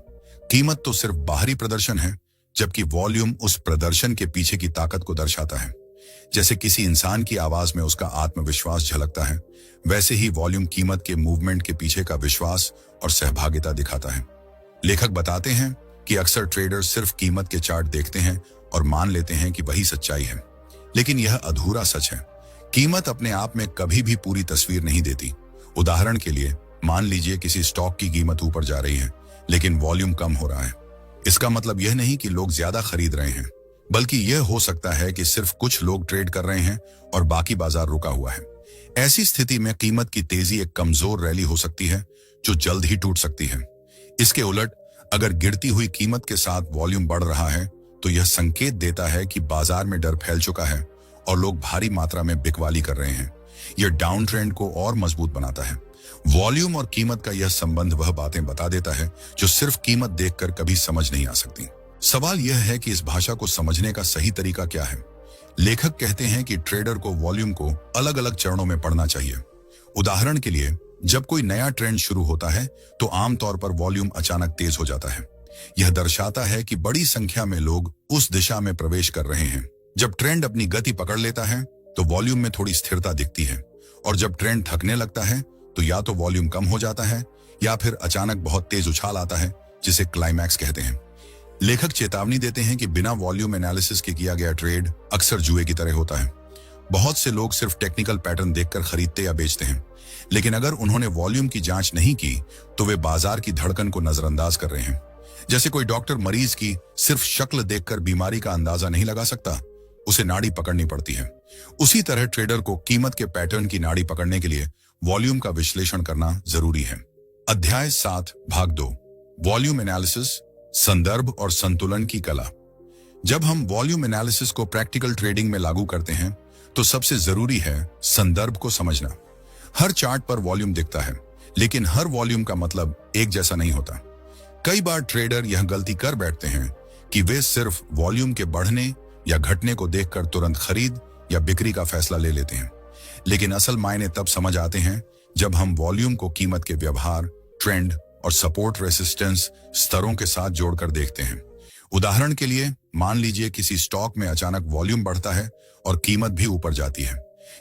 [SPEAKER 1] कीमत तो सिर्फ बाहरी प्रदर्शन है, जबकि वॉल्यूम उस प्रदर्शन के पीछे की ताकत को दर्शाता है। जैसे किसी इंसान की आवाज में उसका आत्मविश्वास झलकता है, वैसे ही वॉल्यूम कीमत के मूवमेंट के पीछे का विश्वास और सहभागिता दिखाता है। लेखक बताते हैं कि अक्सर ट्रेडर्स सिर्फ कीमत के चार्ट देखते हैं और मान लेते हैं कि वही सच्चाई है, लेकिन यह अधूरा सच है। कीमत अपने आप में कभी भी पूरी तस्वीर नहीं देती। उदाहरण के लिए, मान लीजिए किसी स्टॉक की कीमत ऊपर जा रही है, लेकिन वॉल्यूम कम हो रहा है। इसका मतलब यह नहीं कि लोग ज्यादा खरीद रहे हैं, बल्कि यह हो सकता है कि सिर्फ कुछ लोग ट्रेड कर रहे हैं और बाकी बाजार रुका हुआ है। ऐसी स्थिति में कीमत की तेजी एक कमजोर रैली हो सकती है, जो जल्द ही टूट सकती है। इसके उलट, अगर गिरती हुई कीमत के साथ वॉल्यूम बढ़ रहा है, तो यह संकेत देता है कि बाजार में डर फैल चुका है और लोग भारी मात्रा में बिकवाली कर रहे हैं। यह डाउन ट्रेंड को और मजबूत बनाता है। वॉल्यूम और कीमत का यह संबंध वह बातें बता देता है जो सिर्फ कीमत देखकर कभी समझ नहीं आ सकती। सवाल यह है कि इस भाषा को समझने का सही तरीका क्या है। लेखक कहते हैं कि ट्रेडर को वॉल्यूम को अलग अलग चरणों में पढ़ना चाहिए। उदाहरण के लिए, जब कोई नया ट्रेंड शुरू होता है तो आमतौर पर वॉल्यूम अचानक तेज हो जाता है। यह दर्शाता है कि बड़ी संख्या में लोग उस दिशा में प्रवेश कर रहे हैं। जब ट्रेंड अपनी गति पकड़ लेता है तो वॉल्यूम में थोड़ी स्थिरता दिखती है, और जब ट्रेंड थकने लगता है तो या तो वॉल्यूम कम हो जाता है या फिर अचानक बहुत तेज उछाल आता है, जिसे क्लाइमैक्स कहते हैं। लेखक चेतावनी देते हैं कि बिना वॉल्यूम एनालिसिस के किया गया ट्रेड अक्सर जुए की तरह होता है। बहुत से लोग सिर्फ टेक्निकल पैटर्न देखकर खरीदते या बेचते हैं, लेकिन अगर उन्होंने वॉल्यूम की जांच नहीं की तो वे बाजार की धड़कन को नजरअंदाज कर रहे हैं। जैसे कोई डॉक्टर मरीज की सिर्फ शक्ल देखकर बीमारी का अंदाजा नहीं लगा सकता, उसे नाड़ी पकड़नी पड़ती है। उसी तरह ट्रेडर को कीमत के पैटर्न की नाड़ी पकड़ने के लिए वॉल्यूम का विश्लेषण करना जरूरी है। अध्याय 7 भाग 2, वॉल्यूम एनालिसिस, संदर्भ और संतुलन की कला। जब हम वॉल्यूम एनालिसिस को प्रैक्टिकल ट्रेडिंग में लागू करते हैं तो सबसे जरूरी है संदर्भ को समझना। हर चार्ट पर वॉल्यूम दिखता है, लेकिन हर वॉल्यूम का मतलब एक जैसा नहीं होता। कई बार ट्रेडर यह गलती कर बैठते हैं कि वे सिर्फ वॉल्यूम के बढ़ने या घटने को देखकर तुरंत खरीद या बिक्री का फैसला ले लेते हैं, लेकिन असल मायने तब समझ आते हैं जब हम वॉल्यूम को कीमत के व्यवहार, ट्रेंड और सपोर्ट रेसिस्टेंस स्तरों के साथ जोड़कर देखते हैं। उदाहरण के लिए, मान लीजिए किसी स्टॉक में अचानक वॉल्यूम बढ़ता है और कीमत भी ऊपर जाती है।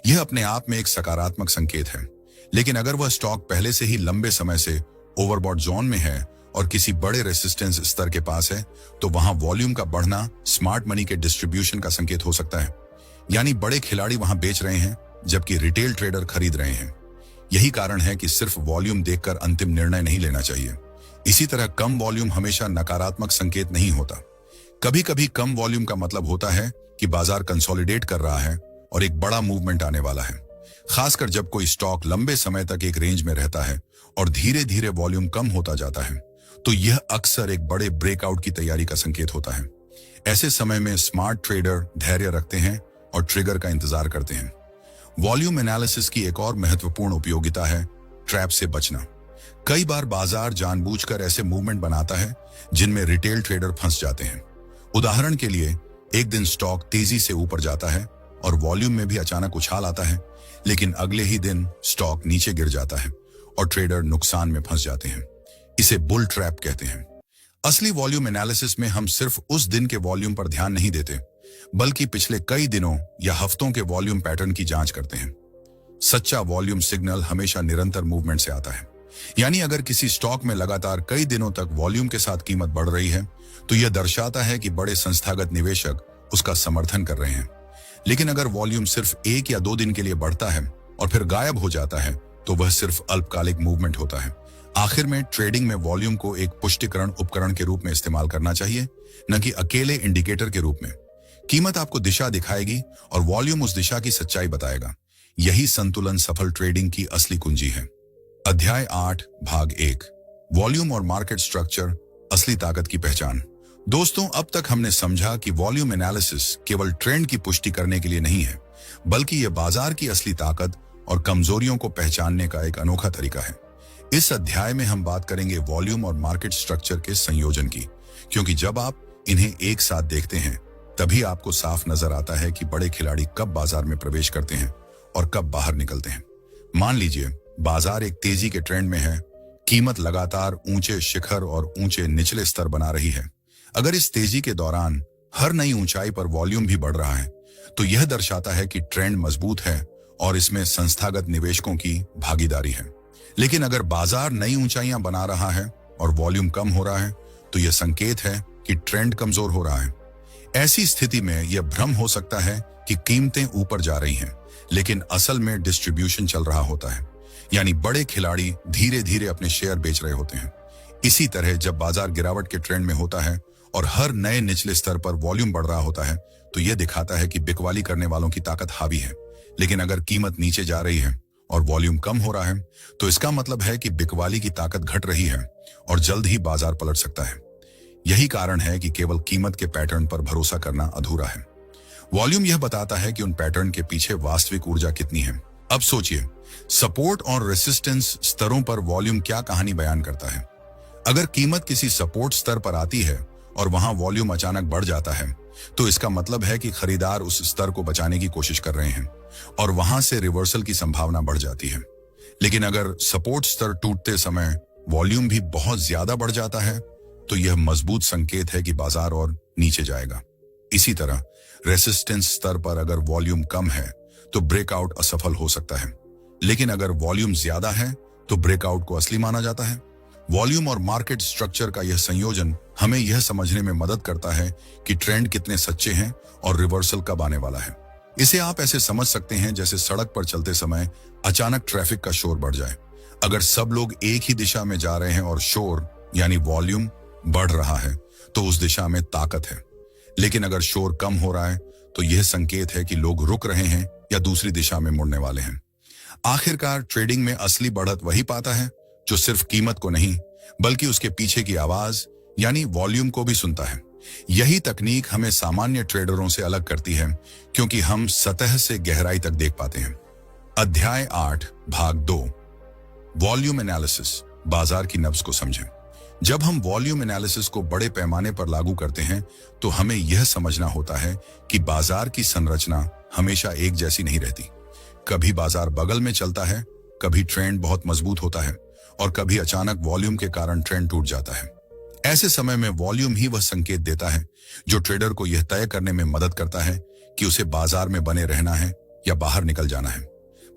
[SPEAKER 1] यह अपने आप में एक सकारात्मक संकेत है, लेकिन अगर वह स्टॉक पहले से ही लंबे समय से ओवरबॉट जोन में है और किसी बड़े रेसिस्टेंस स्तर के पास है, तो वहां वॉल्यूम का बढ़ना स्मार्ट मनी के डिस्ट्रीब्यूशन का संकेत हो सकता है। यानी बड़े खिलाड़ी वहां बेच रहे हैं जबकि रिटेल ट्रेडर खरीद रहे हैं। यही कारण है कि सिर्फ वॉल्यूम देखकर अंतिम निर्णय नहीं लेना चाहिए। इसी तरह कम वॉल्यूम हमेशा नकारात्मक संकेत नहीं होता। कभी कभी कम वॉल्यूम का मतलब होता है कि बाजार कंसोलिडेट कर रहा है और एक बड़ा मूवमेंट आने वाला है। खासकर जब कोई स्टॉक लंबे समय तक एक रेंज में रहता है और धीरे धीरे वॉल्यूम कम होता जाता है, तो यह अक्सर एक बड़े ब्रेकआउट की तैयारी का संकेत होता है। ऐसे समय में स्मार्ट ट्रेडर धैर्य रखते हैं और ट्रिगर का इंतजार करते हैं। वॉल्यूम एनालिसिस की एक और महत्वपूर्ण उपयोगिता है ट्रैप से बचना। कई बार बाजार जानबूझकर ऐसे मूवमेंट बनाता है जिनमें रिटेल ट्रेडर फंस जाते हैं। उदाहरण के लिए, एक दिन स्टॉक तेजी से ऊपर जाता है और वॉल्यूम में भी अचानक उछाल आता है, लेकिन अगले ही दिन स्टॉक नीचे गिर जाता है और ट्रेडर नुकसान में फंस जाते हैं। इसे बुल ट्रैप कहते हैं। असली वॉल्यूम एनालिसिस में हम सिर्फ उस दिन के वॉल्यूम पर ध्यान नहीं देते, बल्कि पिछले कई दिनों या हफ्तों के वॉल्यूम पैटर्न की जांच करते हैं। सच्चा वॉल्यूम सिग्नल हमेशा निरंतर मूवमेंट से आता है। यानी अगर किसी स्टॉक में लगातार कई दिनों तक वॉल्यूम के साथ कीमत बढ़ रही है, तो यह दर्शाता है कि बड़े संस्थागत निवेशक उसका समर्थन कर रहे हैं। लेकिन अगर वॉल्यूम सिर्फ 1 या 2 दिन के लिए बढ़ता है और फिर गायब हो जाता है, तो वह सिर्फ अल्पकालिक मूवमेंट होता है। आखिर में ट्रेडिंग में वॉल्यूम को एक पुष्टिकरण उपकरण के रूप में इस्तेमाल करना चाहिए, न कि अकेले इंडिकेटर के रूप में। कीमत आपको दिशा दिखाएगी और वॉल्यूम उस दिशा की सच्चाई बताएगा। यही संतुलन सफल ट्रेडिंग की असली कुंजी है। अध्याय 8 भाग 1, वॉल्यूम और मार्केट स्ट्रक्चर, असली ताकत की पहचान। दोस्तों, अब तक हमने समझा कि वॉल्यूम एनालिसिस केवल ट्रेंड की पुष्टि करने के लिए नहीं है, बल्कि यह बाजार की असली ताकत और कमजोरियों को पहचानने का एक अनोखा तरीका है। इस अध्याय में हम बात करेंगे वॉल्यूम और मार्केट स्ट्रक्चर के संयोजन की, क्योंकि जब आप इन्हें एक साथ देखते हैं तभी आपको साफ नजर आता है कि बड़े खिलाड़ी कब बाजार में प्रवेश करते हैं और कब बाहर निकलते हैं। मान लीजिए बाजार एक तेजी के ट्रेंड में है, कीमत लगातार ऊंचे शिखर और ऊंचे निचले स्तर बना रही है। अगर इस तेजी के दौरान हर नई ऊंचाई पर वॉल्यूम भी बढ़ रहा है, तो यह दर्शाता है कि ट्रेंड मजबूत है और इसमें संस्थागत निवेशकों की भागीदारी है। लेकिन अगर बाजार नई ऊंचाइयां बना रहा है और वॉल्यूम कम हो रहा है, तो यह संकेत है कि ट्रेंड कमजोर हो रहा है। ऐसी स्थिति में यह भ्रम हो सकता है कि कीमतें ऊपर जा रही हैं, लेकिन असल में डिस्ट्रीब्यूशन चल रहा होता है, यानी बड़े खिलाड़ी धीरे धीरे अपने शेयर बेच रहे होते हैं। इसी तरह जब बाजार गिरावट के ट्रेंड में होता है और हर नए निचले स्तर पर वॉल्यूम बढ़ रहा होता है, तो यह दिखाता है कि बिकवाली करने वालों की ताकत हावी है। लेकिन अगर कीमत नीचे जा रही है और वॉल्यूम कम हो रहा है, तो इसका मतलब है कि बिकवाली की ताकत घट रही है और जल्द ही बाजार पलट सकता है। यही कारण है कि केवल कीमत के पैटर्न पर भरोसा करना अधूरा है। वॉल्यूम यह बताता है कि उन पैटर्न के पीछे वास्तविक ऊर्जा कितनी है। अब सोचिए, सपोर्ट और रेसिस्टेंस स्तरों पर वॉल्यूम क्या कहानी बयान करता है। अगर कीमत किसी सपोर्ट स्तर पर आती है और वहां वॉल्यूम अचानक बढ़ जाता है, तो इसका मतलब है कि खरीदार उस स्तर को बचाने की कोशिश कर रहे हैं और वहां से रिवर्सल की संभावना बढ़ जाती है। लेकिन अगर सपोर्ट स्तर टूटते समय वॉल्यूम भी बहुत ज्यादा बढ़ जाता है, तो यह मजबूत संकेत है कि बाजार और नीचे जाएगा। इसी तरह रेसिस्टेंस स्तर पर अगर वॉल्यूम कम है, तो ब्रेकआउट असफल हो सकता है। लेकिन अगर वॉल्यूम ज्यादा है, तो ब्रेकआउट को असली माना जाता है। वॉल्यूम और मार्केट स्ट्रक्चर का यह संयोजन हमें यह समझने में मदद करता है कि ट्रेंड कितने सच्चे हैं और रिवर्सल कब आने वाला है। इसे आप ऐसे समझ सकते हैं जैसे सड़क पर चलते समय अचानक ट्रैफिक का शोर बढ़ जाए। अगर सब लोग एक ही दिशा में जा रहे हैं और शोर यानी वॉल्यूम बढ़ रहा है, तो उस दिशा में ताकत है। लेकिन अगर शोर कम हो रहा है, तो यह संकेत है कि लोग रुक रहे हैं या दूसरी दिशा में मुड़ने वाले हैं। आखिरकार ट्रेडिंग में असली बढ़त वही पाता है जो सिर्फ कीमत को नहीं, बल्कि उसके पीछे की आवाज यानी वॉल्यूम को भी सुनता है। यही तकनीक हमें सामान्य ट्रेडरों से अलग करती है, क्योंकि हम सतह से गहराई तक देख पाते हैं। अध्याय 8 भाग 2 वॉल्यूम एनालिसिस, बाजार की नब्ज को समझें। जब हम वॉल्यूम एनालिसिस को बड़े पैमाने पर लागू करते हैं, तो हमें यह समझना होता है कि बाजार की संरचना हमेशा एक जैसी नहीं रहती। कभी बाजार बगल में चलता है, कभी ट्रेंड बहुत मजबूत होता है और कभी अचानक वॉल्यूम के कारण ट्रेंड टूट जाता है। ऐसे समय में वॉल्यूम ही वह संकेत देता है जो ट्रेडर को यह तय करने में मदद करता है कि उसे बाजार में बने रहना है या बाहर निकल जाना है।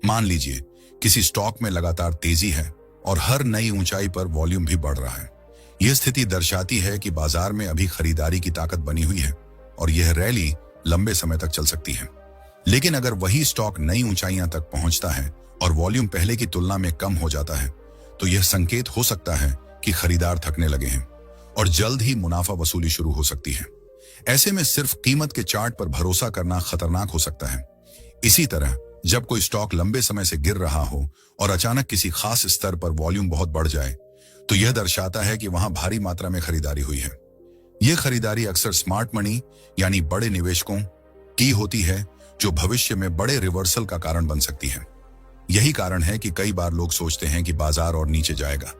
[SPEAKER 1] मान लीजिए किसी स्टॉक में लगातार तेजी है और हर नई ऊंचाई पर वॉल्यूम भी बढ़ रहा है। यह स्थिति दर्शाती है कि बाजार में अभी खरीदारी की ताकत बनी हुई है और यह रैली लंबे समय तक चल सकती है। लेकिन अगर वही स्टॉक नई ऊंचाइयां तक पहुंचता है और वॉल्यूम पहले की तुलना में कम हो जाता है, तो यह संकेत हो सकता है कि खरीदार थकने लगे हैं और जल्द ही मुनाफा वसूली शुरू हो सकती है। ऐसे में सिर्फ कीमत के चार्ट पर भरोसा करना खतरनाक हो सकता है। इसी तरह जब कोई स्टॉक लंबे समय से गिर रहा हो और अचानक किसी खास स्तर पर वॉल्यूम बहुत बढ़ जाए, तो यह दर्शाता है कि वहां भारी मात्रा में खरीदारी हुई है। यह खरीदारी अक्सर स्मार्ट मनी यानी बड़े निवेशकों की होती है, जो भविष्य में बड़े रिवर्सल का कारण बन सकती है। यही कारण है कि कई बार लोग सोचते हैं कि बाजार और नीचे जाएगा,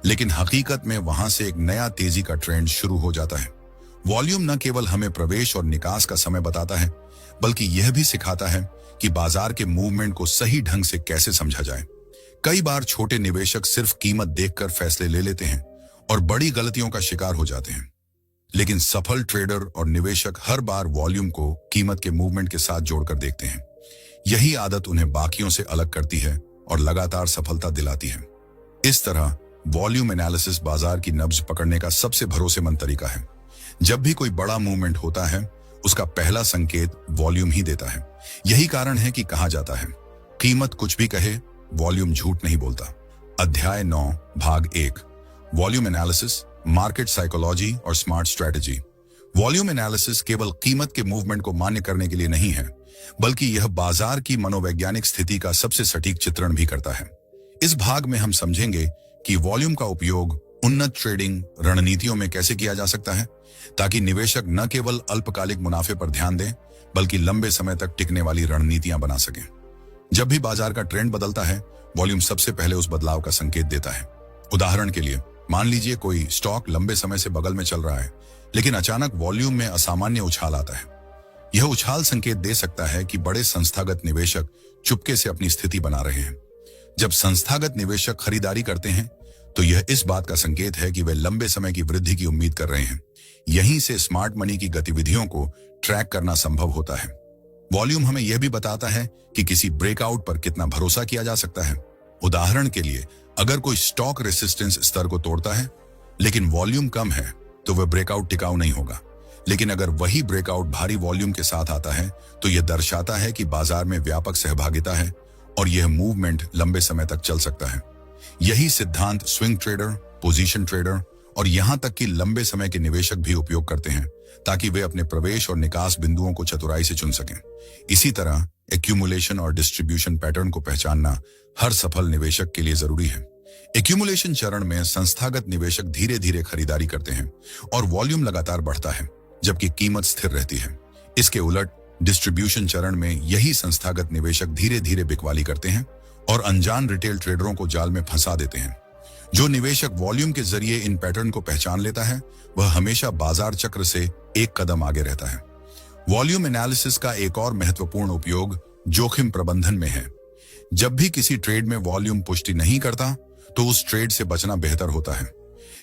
[SPEAKER 1] लेकिन हकीकत में वहां से एक नया तेजी का ट्रेंड शुरू हो जाता है। वॉल्यूम न केवल हमें प्रवेश और निकास का समय बताता है, बल्कि यह भी सिखाता है कि बाजार के मूवमेंट को सही ढंग से कैसे समझा जाए। कई बार छोटे निवेशक सिर्फ कीमत देखकर फैसले ले लेते हैं और बड़ी गलतियों का शिकार हो जाते हैं। लेकिन सफल ट्रेडर और निवेशक हर बार वॉल्यूम को कीमत के मूवमेंट के साथ जोड़कर देखते हैं। यही आदत उन्हें बाकियों से अलग करती है और लगातार सफलता दिलाती है। इस तरह वॉल्यूम एनालिसिस बाजार की नब्ज पकड़ने का सबसे भरोसेमंद तरीका है। जब भी कोई बड़ा मूवमेंट होता है, उसका पहला संकेत वॉल्यूम ही देता है। यही कारण है कि कहा जाता है, कीमत कुछ भी कहे, वॉल्यूम झूठ नहीं बोलता। अध्याय 9 भाग 1 वॉल्यूम एनालिसिस, मार्केट साइकोलॉजी और स्मार्ट स्ट्रेटजी। वॉल्यूम एनालिसिस केवल कीमत के मूवमेंट को मान्य करने के लिए नहीं है, बल्कि यह बाजार की मनोवैज्ञानिक स्थिति का सबसे सटीक चित्रण भी करता है। इस भाग में हम समझेंगे कि वॉल्यूम का उपयोग उन्नत ट्रेडिंग रणनीतियों में कैसे किया जा सकता है, ताकि निवेशक न केवल अल्पकालिक मुनाफे पर ध्यान दें, बल्कि लंबे समय तक टिकने वाली रणनीतियां बना सकें। जब भी बाजार का ट्रेंड बदलता है, वॉल्यूम सबसे पहले उस बदलाव का संकेत देता है। उदाहरण के लिए, मान लीजिए कोई स्टॉक लंबे समय से बगल में चल रहा है, लेकिन अचानक वॉल्यूम में असामान्य उछाल आता है। यह उछाल संकेत दे सकता है कि बड़े संस्थागत निवेशक चुपके से अपनी स्थिति बना रहे हैं। जब संस्थागत निवेशक खरीदारी करते हैं तो यह इस बात का संकेत है कि वे लंबे समय की वृद्धि की उम्मीद कर रहे हैं। यहीं से स्मार्ट मनी की गतिविधियों को ट्रैक करना संभव होता है। वॉल्यूम हमें यह भी बताता है कि किसी ब्रेकआउट पर कितना भरोसा किया जा सकता है। उदाहरण के लिए, अगर कोई स्टॉक रेसिस्टेंस स्तर को तोड़ता है लेकिन वॉल्यूम कम है तो वह ब्रेकआउट टिकाऊ नहीं होगा। लेकिन अगर वही ब्रेकआउट भारी वॉल्यूम के साथ आता है तो यह दर्शाता है कि बाजार में व्यापक सहभागिता है और यह मूवमेंट लंबे समय तक चल सकता है। यही सिद्धांत स्विंग ट्रेडर, पोजीशन ट्रेडर और यहां तक कि लंबे समय के निवेशक भी उपयोग करते हैं ताकि वे अपने प्रवेश और निकास बिंदुओं को चतुराई से चुन सकें। इसी तरह एक्यूमुलेशन और डिस्ट्रीब्यूशन पैटर्न को पहचानना हर सफल निवेशक के लिए जरूरी है। एक्यूमुलेशन चरण में संस्थागत निवेशक धीरे धीरे खरीदारी करते हैं और वॉल्यूम लगातार बढ़ता है जबकि कीमत स्थिर रहती है। इसके उलट डिस्ट्रीब्यूशन चरण में यही संस्थागत निवेशक धीरे धीरे बिकवाली करते हैं और अनजान रिटेल ट्रेडरों को जाल में फंसा देते हैं। जो निवेशक वॉल्यूम के जरिए इन पैटर्न को पहचान लेता है वह हमेशा बाजार चक्र से एक कदम आगे रहता है। वॉल्यूम एनालिसिस का एक और महत्वपूर्ण उपयोग जोखिम प्रबंधन में है। जब भी किसी ट्रेड में वॉल्यूम पुष्टि नहीं करता तो उस ट्रेड से बचना बेहतर होता है।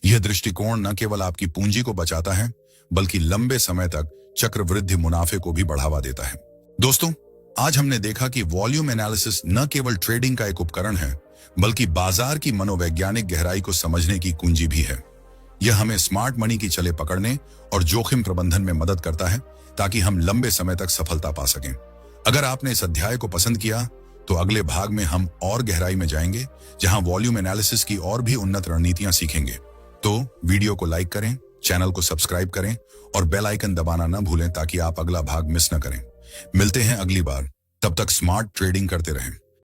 [SPEAKER 1] यह दृष्टिकोण न केवल आपकी पूंजी को बचाता है बल्कि लंबे समय तक चक्रवृद्धि मुनाफे को भी बढ़ावा देता है। दोस्तों, आज हमने देखा कि वॉल्यूम एनालिसिस न केवल ट्रेडिंग का एक उपकरण है बल्कि बाजार की मनोवैज्ञानिक गहराई को समझने की कुंजी भी है। यह हमें स्मार्ट मनी की चले पकड़ने और जोखिम प्रबंधन में मदद करता है ताकि हम लंबे समय तक सफलता पा सकें। अगर आपने इस अध्याय को पसंद किया तो अगले भाग में हम और गहराई में जाएंगे जहां वॉल्यूम एनालिसिस की और भी उन्नत रणनीतियां सीखेंगे। तो वीडियो को लाइक करें, चैनल को सब्सक्राइब करें और बेल आइकन दबाना न भूलें ताकि आप अगला भाग मिस न करें। मिलते हैं अगली बार, तब तक स्मार्ट ट्रेडिंग करते रहें।